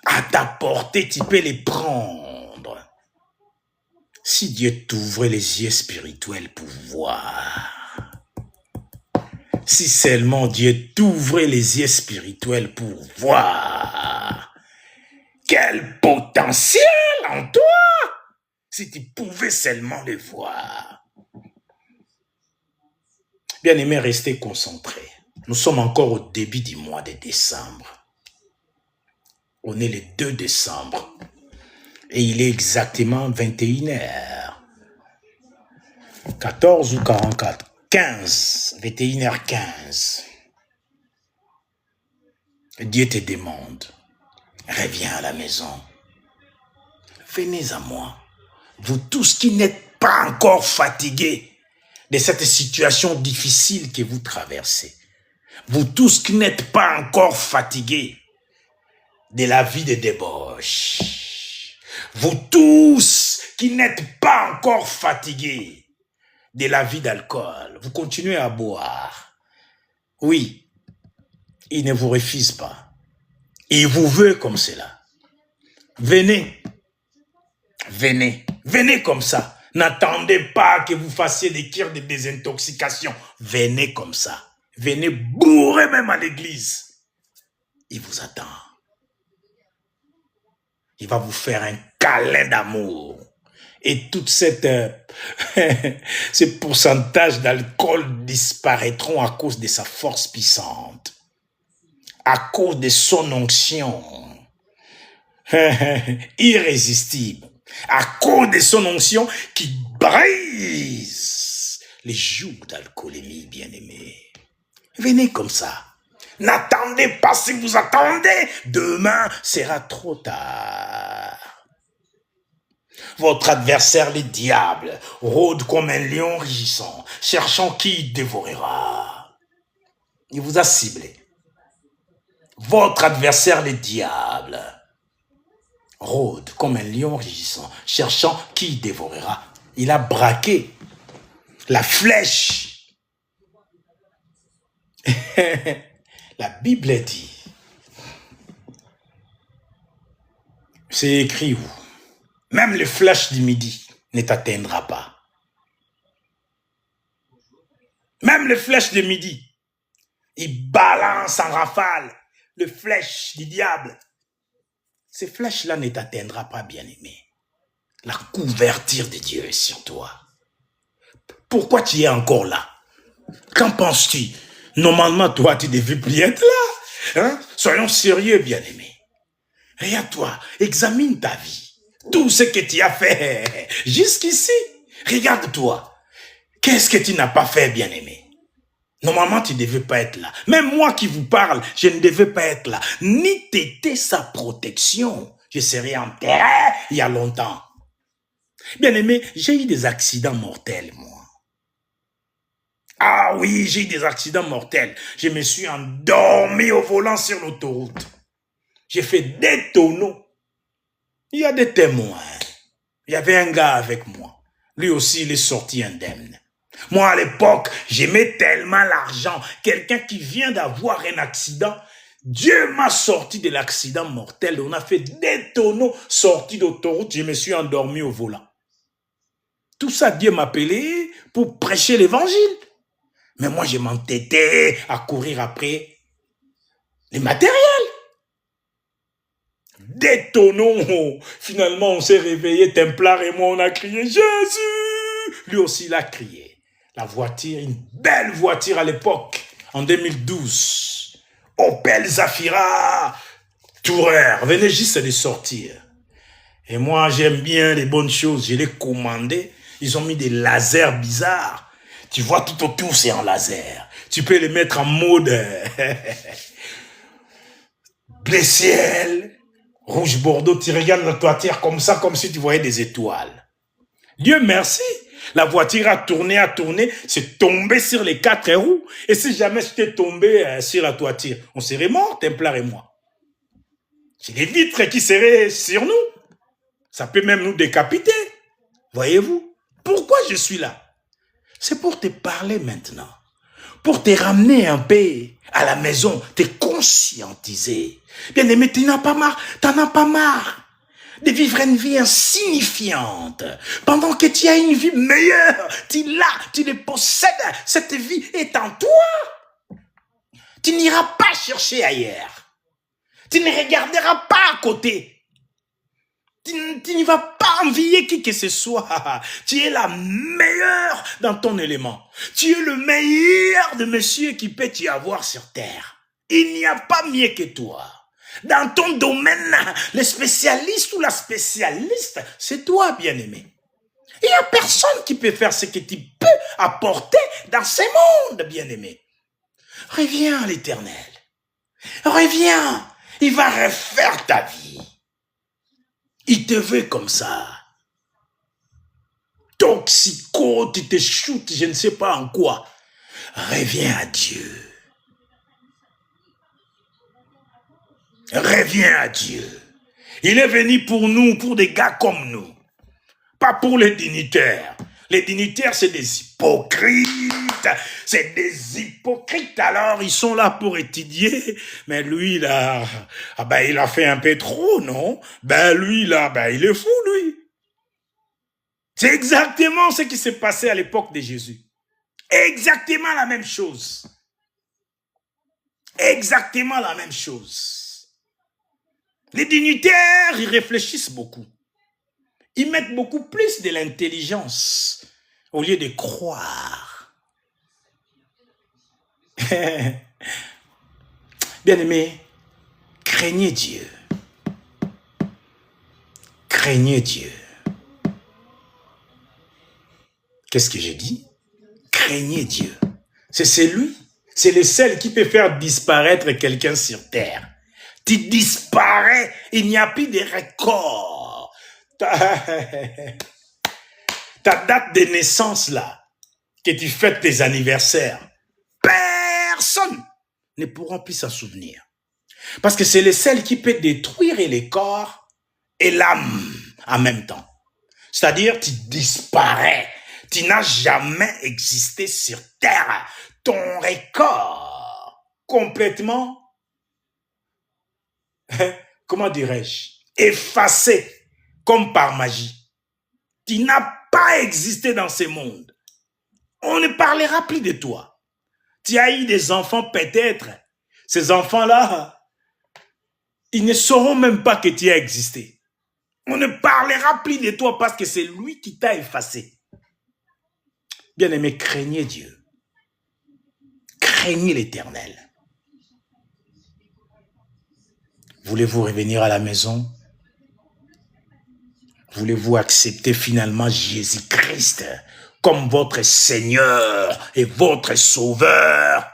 À ta portée, tu peux les prendre. Si Dieu t'ouvrait les yeux spirituels pour voir. Si seulement Dieu t'ouvrait les yeux spirituels pour voir. Quel potentiel en toi! Si tu pouvais seulement le voir. Bien-aimé, restez concentrés. Nous sommes encore au début du mois de décembre. On est le 2 décembre. Et il est exactement 21h. 14 ou 44. 15. 21h15. Dieu te demande. Reviens à la maison. Venez à moi. Vous tous qui n'êtes pas encore fatigués de cette situation difficile que vous traversez. Vous tous qui n'êtes pas encore fatigués de la vie de débauche. Vous tous qui n'êtes pas encore fatigués de la vie d'alcool. Vous continuez à boire. Oui, il ne vous refuse pas. Il vous veut comme cela. Venez. Venez. Venez comme ça. N'attendez pas que vous fassiez des cures de désintoxication. Venez comme ça. Venez bourrer même à l'église. Il vous attend. Il va vous faire un câlin d'amour. Et toute cette ce pourcentage d'alcool disparaîtront à cause de sa force puissante. À cause de son onction. Irrésistible. À cause de son onction qui brise les jougs d'alcoolémie, bien-aimé. Venez comme ça. N'attendez pas, si vous attendez, demain sera trop tard. Votre adversaire, le diable, rôde comme un lion rugissant, cherchant qui il dévorera. Il vous a ciblé. Votre adversaire, le diable, rôde comme un lion rugissant, cherchant qui il dévorera. Il a braqué la flèche. La Bible dit, c'est écrit où? Même les flèches du midi ne t'atteindra pas. Même les flèches du midi, ils balancent en rafale les flèches du diable. Ces flèches-là ne t'atteindra pas, bien-aimé. La couverture de Dieu est sur toi. Pourquoi tu es encore là? Qu'en penses-tu? Normalement, toi, tu devais plus être là. Hein? Soyons sérieux, bien-aimé. Regarde-toi, examine ta vie. Tout ce que tu as fait jusqu'ici, regarde-toi. Qu'est-ce que tu n'as pas fait, bien-aimé? Normalement, tu ne devais pas être là. Même moi qui vous parle, je ne devais pas être là. Ni t'étais sa protection. Je serais enterré il y a longtemps. Bien-aimé, j'ai eu des accidents mortels, moi. Ah oui, j'ai eu des accidents mortels. Je me suis endormi au volant sur l'autoroute. J'ai fait des tonneaux. Il y a des témoins. Il y avait un gars avec moi. Lui aussi, il est sorti indemne. Moi, à l'époque, j'aimais tellement l'argent. Quelqu'un qui vient d'avoir un accident, Dieu m'a sorti de l'accident mortel. On a fait des tonneaux sortis d'autoroute. Je me suis endormi au volant. Tout ça, Dieu m'a appelé pour prêcher l'évangile. Mais moi, je m'entêtais à courir après les matériels. Des tonneaux. Finalement, on s'est réveillé, Templar et moi, on a crié « Jésus !» Lui aussi, il a crié. La voiture, une belle voiture à l'époque, en 2012. Opel Zafira, Tourer, venez juste de sortir. Et moi, j'aime bien les bonnes choses, je l'ai commandé. Ils ont mis des lasers bizarres. Tu vois, tout autour, c'est en laser. Tu peux les mettre en mode bleu ciel, rouge bordeaux. Tu regardes la toiture comme ça, comme si tu voyais des étoiles. Dieu merci. La voiture a tourné, c'est tombé sur les 4 roues. Et si jamais j'étais tombé sur la toiture, on serait mort, Templar et moi. C'est les vitres qui seraient sur nous. Ça peut même nous décapiter. Voyez-vous? Pourquoi je suis là? C'est pour te parler maintenant. Pour te ramener un peu à la maison, te conscientiser. Bien aimé, t'en as pas marre de vivre une vie insignifiante. Pendant que tu as une vie meilleure, tu l'as, tu le possèdes. Cette vie est en toi. Tu n'iras pas chercher ailleurs. Tu ne regarderas pas à côté. Tu n'y vas pas envier qui que ce soit. Tu es la meilleure dans ton élément. Tu es le meilleur de monsieur qui peut y avoir sur terre. Il n'y a pas mieux que toi. Dans ton domaine, le spécialiste ou la spécialiste, c'est toi, bien-aimé. Il n'y a personne qui peut faire ce que tu peux apporter dans ce monde, bien-aimé. Reviens à l'Éternel. Reviens. Il va refaire ta vie. Il te veut comme ça. Toxico, tu te shootes, je ne sais pas en quoi. Reviens à Dieu. Reviens à Dieu. Il est venu pour nous, pour des gars comme nous. Pas pour les dignitaires. Les dignitaires, c'est des hypocrites. C'est des hypocrites. Alors, ils sont là pour étudier. Mais lui, là, il a fait un peu trop, non? Lui, là, il est fou, lui. C'est exactement ce qui s'est passé à l'époque de Jésus. Exactement la même chose. Exactement la même chose. Les dignitaires, ils réfléchissent beaucoup. Ils mettent beaucoup plus de l'intelligence au lieu de croire. Bien-aimés, craignez Dieu. Craignez Dieu. Qu'est-ce que j'ai dit? Craignez Dieu. C'est lui. C'est le seul qui peut faire disparaître quelqu'un sur terre. Tu disparais, il n'y a plus de record. Ta date de naissance là, que tu fêtes tes anniversaires, personne ne pourra plus s'en souvenir. Parce que c'est le seul qui peut détruire le corps et l'âme en même temps. C'est-à-dire, tu disparais. Tu n'as jamais existé sur terre. Ton record, complètement, comment dirais-je, effacé, comme par magie. Tu n'as pas existé dans ce monde. On ne parlera plus de toi. Tu as eu des enfants peut-être. Ces enfants-là, ils ne sauront même pas que tu as existé. On ne parlera plus de toi parce que c'est lui qui t'a effacé. Bien-aimé, craignez Dieu. Craignez l'Éternel. Voulez-vous revenir à la maison? Voulez-vous accepter finalement Jésus-Christ comme votre Seigneur et votre Sauveur?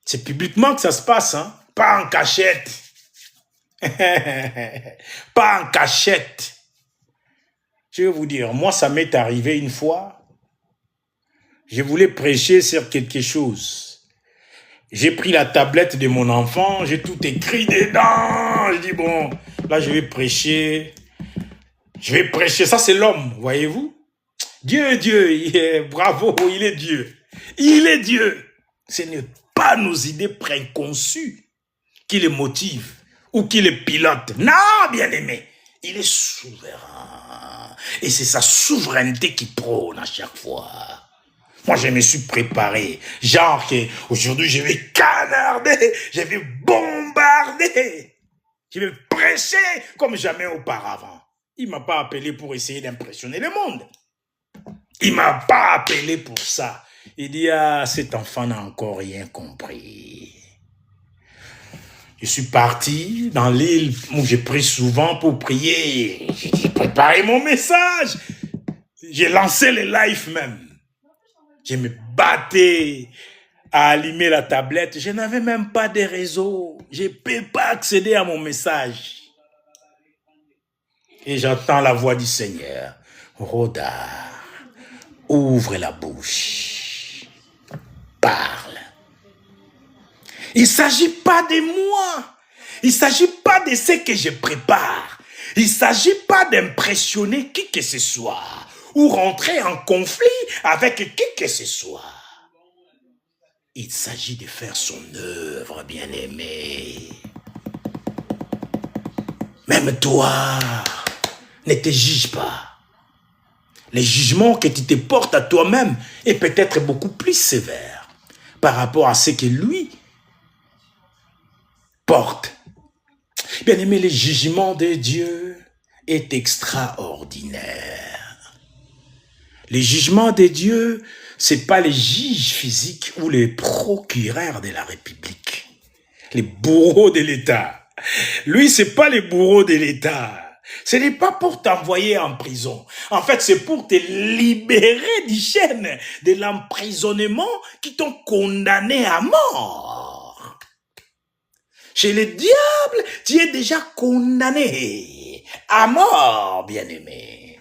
C'est publiquement que ça se passe, hein? Pas en cachette. Pas en cachette. Je vais vous dire, moi ça m'est arrivé une fois. Je voulais prêcher sur quelque chose. J'ai pris la tablette de mon enfant, j'ai tout écrit dedans. Je dis bon, là je vais prêcher. Je vais prêcher, ça c'est l'homme, voyez-vous. Dieu, bravo, il est Dieu. Il est Dieu. Ce n'est pas nos idées préconçues qui les motivent ou qui les pilotent. Non, bien-aimé, il est souverain. Et c'est sa souveraineté qui prône à chaque fois. Moi, je me suis préparé. Genre aujourd'hui, je vais canarder, je vais bombarder. Je vais prêcher comme jamais auparavant. Il ne m'a pas appelé pour essayer d'impressionner le monde. Il ne m'a pas appelé pour ça. Il dit, ah, cet enfant n'a encore rien compris. Je suis parti dans l'île où j'ai pris souvent pour prier. J'ai préparé mon message. J'ai lancé les lives même. Je me battais à allumer la tablette. Je n'avais même pas de réseau. Je ne peux pas accéder à mon message. Et j'entends la voix du Seigneur. Rhoda, ouvre la bouche. Parle. Il ne s'agit pas de moi. Il ne s'agit pas de ce que je prépare. Il ne s'agit pas d'impressionner qui que ce soit ou rentrer en conflit avec qui que ce soit. Il s'agit de faire son œuvre, bien-aimé. Même toi, ne te juge pas. Le jugement que tu te portes à toi-même est peut-être beaucoup plus sévère par rapport à ce que lui porte. Bien-aimé, le jugement de Dieu est extraordinaire. Le jugement de Dieu, c'est pas les juges physiques ou les procureurs de la République, les bourreaux de l'État. Lui, c'est pas les bourreaux de l'État. Ce n'est pas pour t'envoyer en prison. En fait, c'est pour te libérer du chaîne de l'emprisonnement qui t'ont condamné à mort. Chez le diable, tu es déjà condamné à mort, bien-aimé.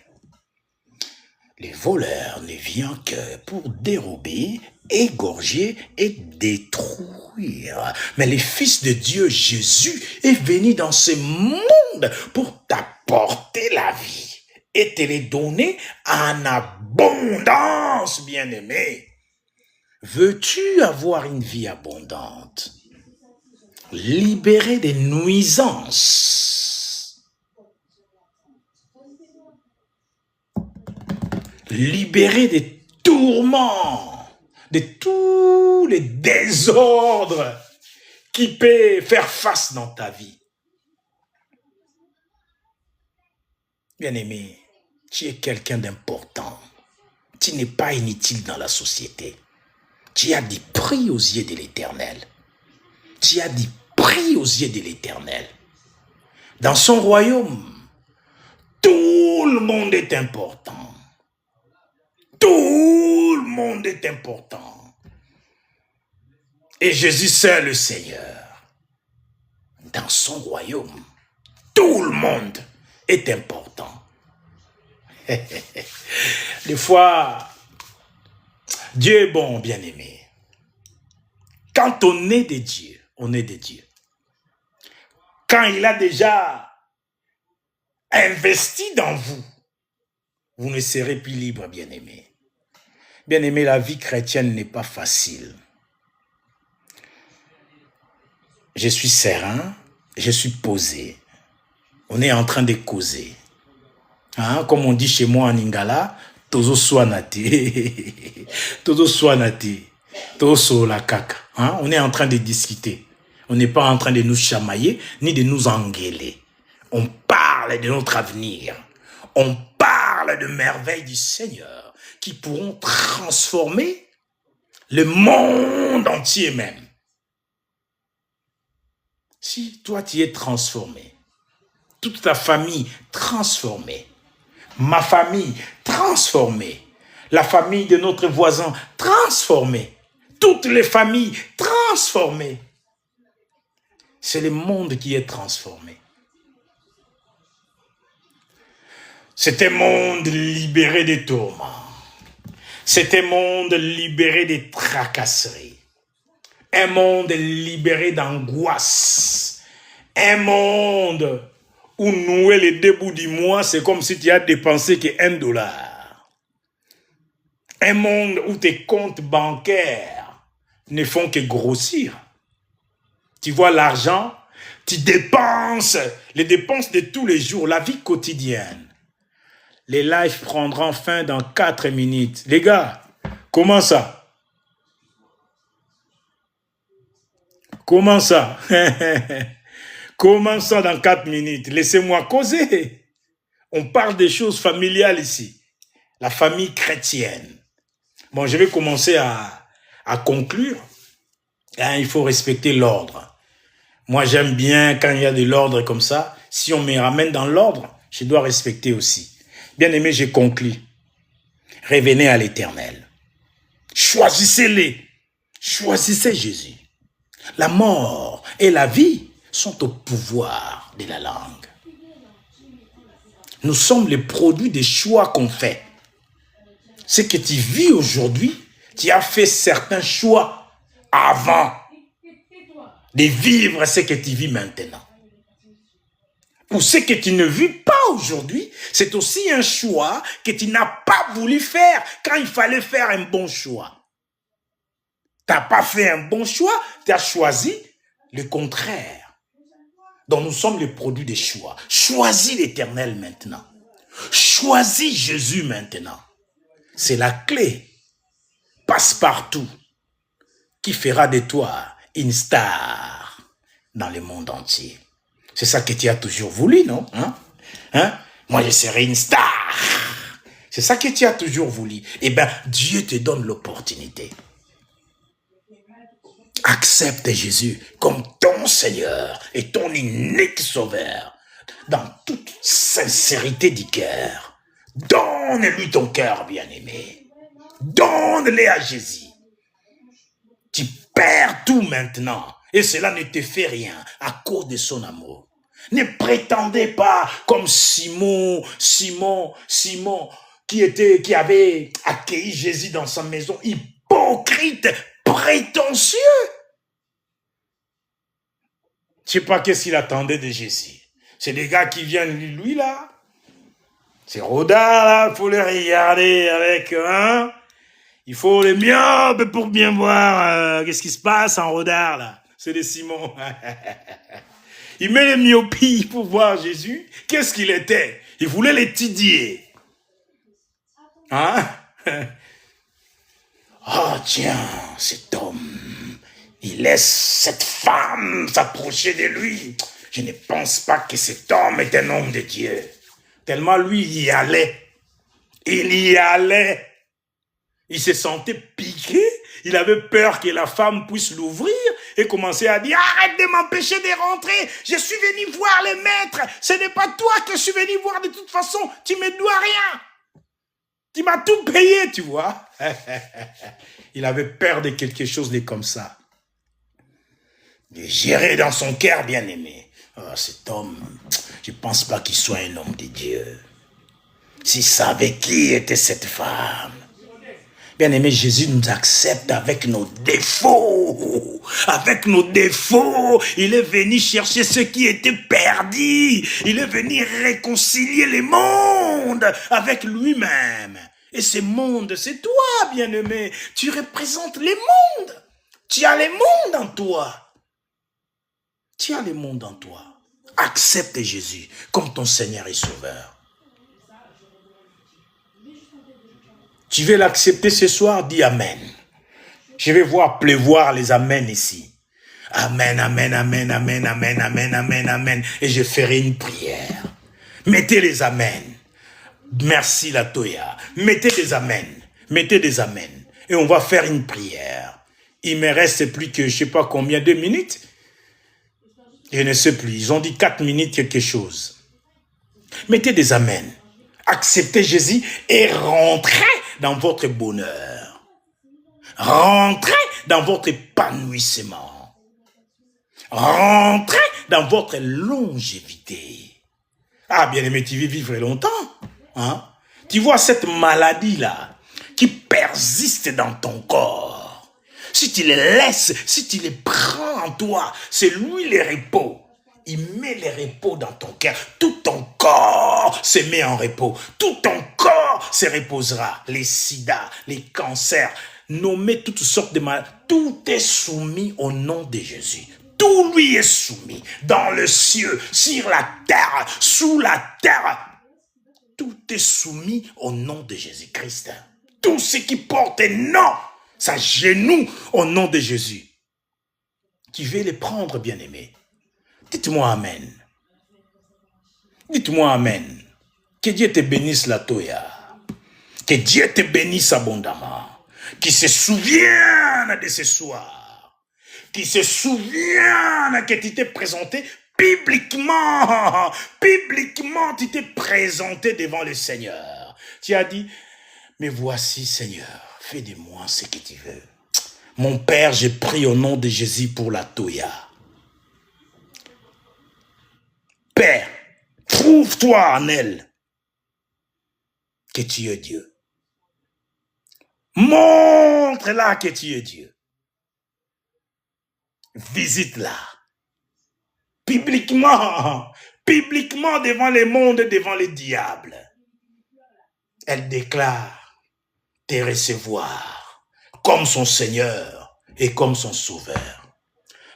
Les voleurs ne viennent que pour dérober, égorger et détruire. Mais le Fils de Dieu, Jésus, est venu dans ce monde pour t'apporter la vie et te les donner en abondance, bien-aimé. Veux-tu avoir une vie abondante? Libéré des nuisances. Libéré des tourments, de tous les désordres qui peuvent faire face dans ta vie. Bien-aimé, tu es quelqu'un d'important. Tu n'es pas inutile dans la société. Tu as du prix aux yeux de l'Éternel. Tu as du prix aux yeux de l'Éternel. Dans son royaume, tout le monde est important. Tout le monde est important. Et Jésus seul le Seigneur. Dans son royaume, tout le monde est important. Des fois, Dieu est bon, bien-aimé. Quand on est de Dieu, on est de Dieu. Quand il a déjà investi dans vous, vous ne serez plus libre, bien-aimé. Bien-aimé, la vie chrétienne n'est pas facile. Je suis serein, je suis posé. On est en train de causer. Hein? Comme on dit chez moi en Lingala, tozo swanate. Tozo swanate. Tozo la kaka. Hein? On est en train de discuter. On n'est pas en train de nous chamailler, ni de nous engueuler. On parle de notre avenir. On parle de merveilles du Seigneur qui pourront transformer le monde entier même. Si toi tu es transformé, toute ta famille transformée, ma famille transformée, la famille de notre voisin transformée, toutes les familles transformées, c'est le monde qui est transformé. C'est un monde libéré des tourments. C'est un monde libéré des tracasseries. Un monde libéré d'angoisse. Un monde ou nouer les deux bouts du mois, c'est comme si tu as dépensé que $1. Un monde où tes comptes bancaires ne font que grossir. Tu vois l'argent, tu dépenses, les dépenses de tous les jours, la vie quotidienne. Les lives prendront fin dans 4 minutes. Les gars, comment ça? Comment ça? Comment ça dans 4 minutes? Laissez-moi causer. On parle des choses familiales ici. La famille chrétienne. Bon, je vais commencer à conclure. Hein, il faut respecter l'ordre. Moi, j'aime bien quand il y a de l'ordre comme ça. Si on me ramène dans l'ordre, je dois respecter aussi. Bien aimé, j'ai conclu. Revenez à l'Éternel. Choisissez-les. Choisissez Jésus. La mort et la vie sont au pouvoir de la langue. Nous sommes les produits des choix qu'on fait. Ce que tu vis aujourd'hui, tu as fait certains choix avant de vivre ce que tu vis maintenant. Ou ce que tu ne vis pas aujourd'hui, c'est aussi un choix que tu n'as pas voulu faire quand il fallait faire un bon choix. Tu n'as pas fait un bon choix, tu as choisi le contraire. Donc nous sommes les produits des choix. Choisis l'Éternel maintenant. Choisis Jésus maintenant. C'est la clé. Passe partout. Qui fera de toi une star dans le monde entier. C'est ça que tu as toujours voulu, non? Hein? Moi, je serai une star. C'est ça que tu as toujours voulu. Eh bien, Dieu te donne l'opportunité. Accepte Jésus comme ton Seigneur et ton unique Sauveur. Dans toute sincérité du cœur. Donne-lui ton cœur, bien-aimé. Donne-le à Jésus. Tu perds tout maintenant. Et cela ne te fait rien à cause de son amour. Ne prétendez pas comme Simon, qui avait accueilli Jésus dans sa maison, hypocrite, prétentieux. Je sais pas qu'est-ce qu'il attendait de Jésus. C'est des gars qui viennent, lui là. C'est Rodard là, faut les regarder avec, hein. Il faut les myopes pour bien voir qu'est-ce qui se passe en Rodard là. C'est des Simon. Il met les myopies pour voir Jésus. Qu'est-ce qu'il était? Il voulait l'étudier. Hein? Oh tiens, cet homme, il laisse cette femme s'approcher de lui. Je ne pense pas que cet homme est un homme de Dieu. Tellement lui, il y allait. Il y allait. Il se sentait piqué. Il avait peur que la femme puisse l'ouvrir et commencer à dire « Arrête de m'empêcher de rentrer. Je suis venu voir le maître. Ce n'est pas toi que je suis venu voir de toute façon. Tu ne me dois rien. Tu m'as tout payé, tu vois. » Il avait peur de quelque chose de comme ça. Il gérait dans son cœur, bien-aimé. Oh, cet homme, je ne pense pas qu'il soit un homme de Dieu. S'il savait qui était cette femme. Bien-aimé, Jésus nous accepte avec nos défauts. Avec nos défauts, il est venu chercher ceux qui étaient perdus. Il est venu réconcilier les mondes avec lui-même. Et ce monde, c'est toi, bien-aimé. Tu représentes les mondes. Tu as les mondes en toi. Tu as les mondes en toi. Accepte Jésus comme ton Seigneur et Sauveur. Tu veux l'accepter ce soir, dis Amen. Je vais voir pleuvoir les Amen ici. Amen, Amen, Amen, Amen, Amen, Amen, Amen, Amen. Et je ferai une prière. Mettez les Amen. Merci la Toya. Mettez des Amen. Mettez des Amen. Et on va faire une prière. Il me reste plus que je ne sais pas combien, 2 minutes. Je ne sais plus. Ils ont dit 4 minutes quelque chose. Mettez des Amen. Acceptez Jésus et rentrez dans votre bonheur. Rentrez dans votre épanouissement. Rentrez dans votre longévité. Ah, bien-aimé, tu veux vivre longtemps. Hein? Tu vois cette maladie-là qui persiste dans ton corps. Si tu les laisses, si tu les prends en toi, c'est lui le repos. il met les repos dans ton cœur. Tout ton corps se met en repos. Tout ton corps se reposera. Les sida, les cancers, nommer toutes sortes de maladies. Tout est soumis au nom de Jésus. Tout lui est soumis. Dans le ciel, sur la terre, sous la terre. Tout est soumis au nom de Jésus-Christ. Tout ce qui porte un nom, s'agenouille au nom de Jésus. Qui veut les prendre, bien-aimés. Dites-moi Amen. Dites-moi Amen. Que Dieu te bénisse la Toya. Que Dieu te bénisse abondamment. Qui se souvienne de ce soir. Qui se souvienne que tu t'es présenté bibliquement. Bibliquement, tu t'es présenté devant le Seigneur. Tu as dit, mais voici Seigneur, fais de moi ce que tu veux. Mon Père, j'ai pris au nom de Jésus pour la Toya. Père, prouve-toi en elle que tu es Dieu. Montre-la que tu es Dieu. Visite-la. Publiquement devant le monde, devant les diables. Elle déclare te recevoir comme son Seigneur et comme son Sauveur.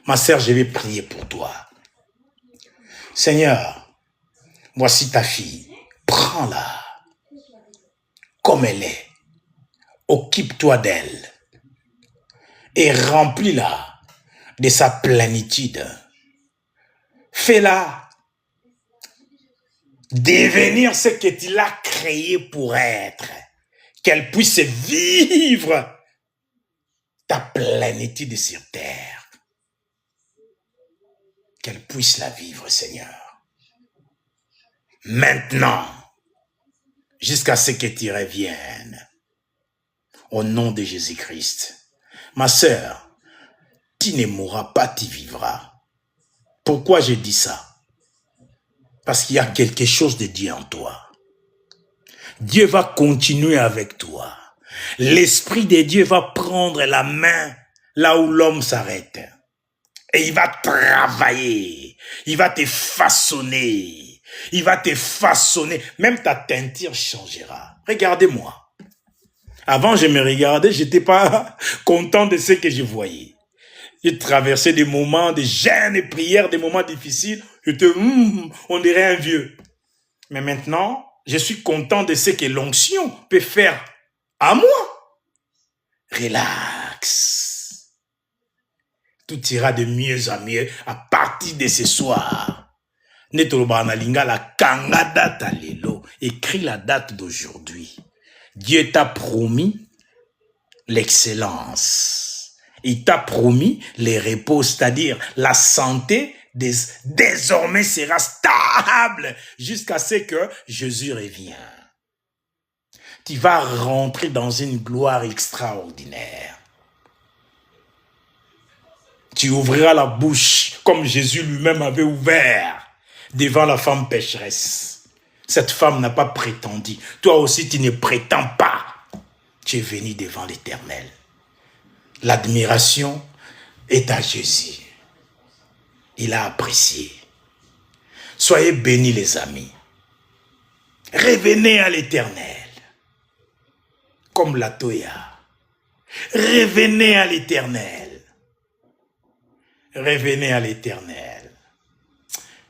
Ma sœur, je vais prier pour toi. Seigneur, voici ta fille. Prends-la comme elle est. Occupe-toi d'elle et remplis-la de sa plénitude. Fais-la devenir ce que tu l'as créé pour être. Qu'elle puisse vivre ta plénitude sur terre. Qu'elle puisse la vivre, Seigneur. Maintenant, jusqu'à ce que tu reviennes. Au nom de Jésus-Christ. Ma sœur, tu ne mourras pas, tu vivras. Pourquoi je dis ça? Parce qu'il y a quelque chose de Dieu en toi. Dieu va continuer avec toi. L'Esprit de Dieu va prendre la main là où l'homme s'arrête. Et il va travailler. Il va te façonner. Il va te façonner. Même ta teinture changera. Regardez-moi. Avant, je me regardais, je n'étais pas content de ce que je voyais. J'ai traversé des moments de jeûne et prière, des moments difficiles. On dirait un vieux. Mais maintenant, je suis content de ce que l'onction peut faire à moi. Relax. Tout ira de mieux en mieux à partir de ce soir. La kanga date à l'élo. Écris la date d'aujourd'hui. Dieu t'a promis l'excellence. Il t'a promis les repos, c'est-à-dire la santé désormais sera stable jusqu'à ce que Jésus revienne. Tu vas rentrer dans une gloire extraordinaire. Tu ouvriras la bouche comme Jésus lui-même avait ouvert devant la femme pécheresse. Cette femme n'a pas prétendu. Toi aussi, tu ne prétends pas. Tu es venu devant l'Éternel. L'admiration est à Jésus. Il a apprécié. Soyez bénis, les amis. Revenez à l'Éternel. Comme la Toya. Revenez à l'Éternel. Revenez à l'Éternel.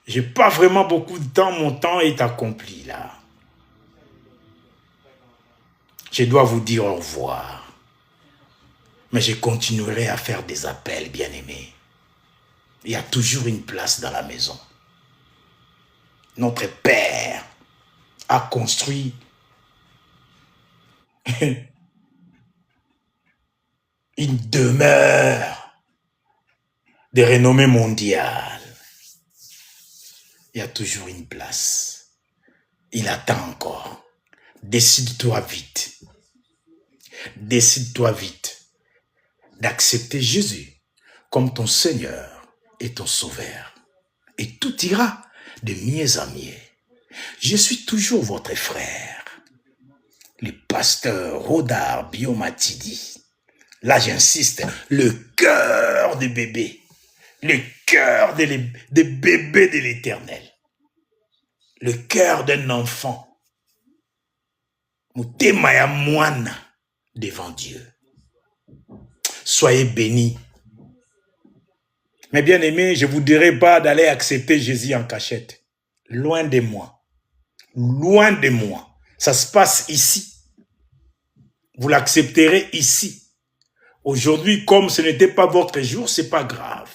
J'ai pas vraiment beaucoup de temps, mon temps est accompli là. Je dois vous dire au revoir. Mais je continuerai à faire des appels, bien-aimés. Il y a toujours une place dans la maison. Notre Père a construit une demeure de renommée mondiale. Il y a toujours une place. Il attend encore. Décide-toi vite. Décide-toi vite d'accepter Jésus comme ton Seigneur et ton Sauveur. Et tout ira de mieux en mieux. Je suis toujours votre frère, le pasteur Rodar Biomatidi. Là, j'insiste, le cœur de bébé. Le cœur des bébés de l'Éternel. Le cœur d'un enfant. Mutema ya mwana devant Dieu. Soyez bénis. Mais bien aimés, je ne vous dirai pas d'aller accepter Jésus en cachette. Loin de moi. Loin de moi. Ça se passe ici. Vous l'accepterez ici. Aujourd'hui, comme ce n'était pas votre jour, c'est pas grave.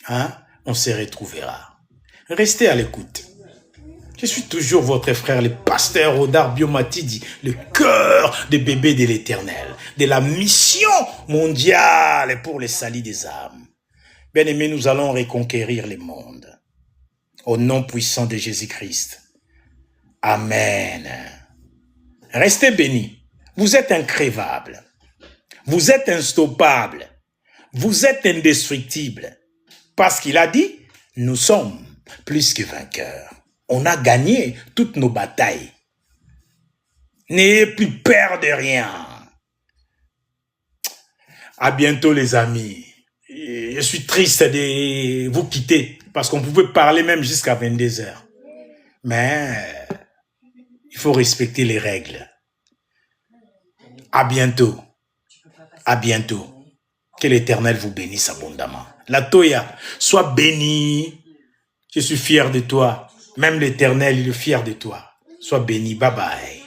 Hein? On se retrouvera. Restez à l'écoute. Je suis toujours votre frère, le pasteur Odar Biomatidi, le cœur des bébés de l'Éternel, de la mission mondiale pour le salut des âmes. Bien-aimés, nous allons reconquérir le monde. Au nom puissant de Jésus-Christ. Amen. Restez bénis. Vous êtes incrévables. Vous êtes instoppables. Vous êtes indestructibles. Parce qu'il a dit, nous sommes plus que vainqueurs. On a gagné toutes nos batailles. N'ayez plus peur de rien. À bientôt les amis. Je suis triste de vous quitter parce qu'on pouvait parler même jusqu'à 22 heures. Mais il faut respecter les règles. À bientôt. À bientôt. Que l'Éternel vous bénisse abondamment. La Toya, sois béni. Je suis fier de toi. Même l'Éternel, il est fier de toi. Sois béni. Bye bye.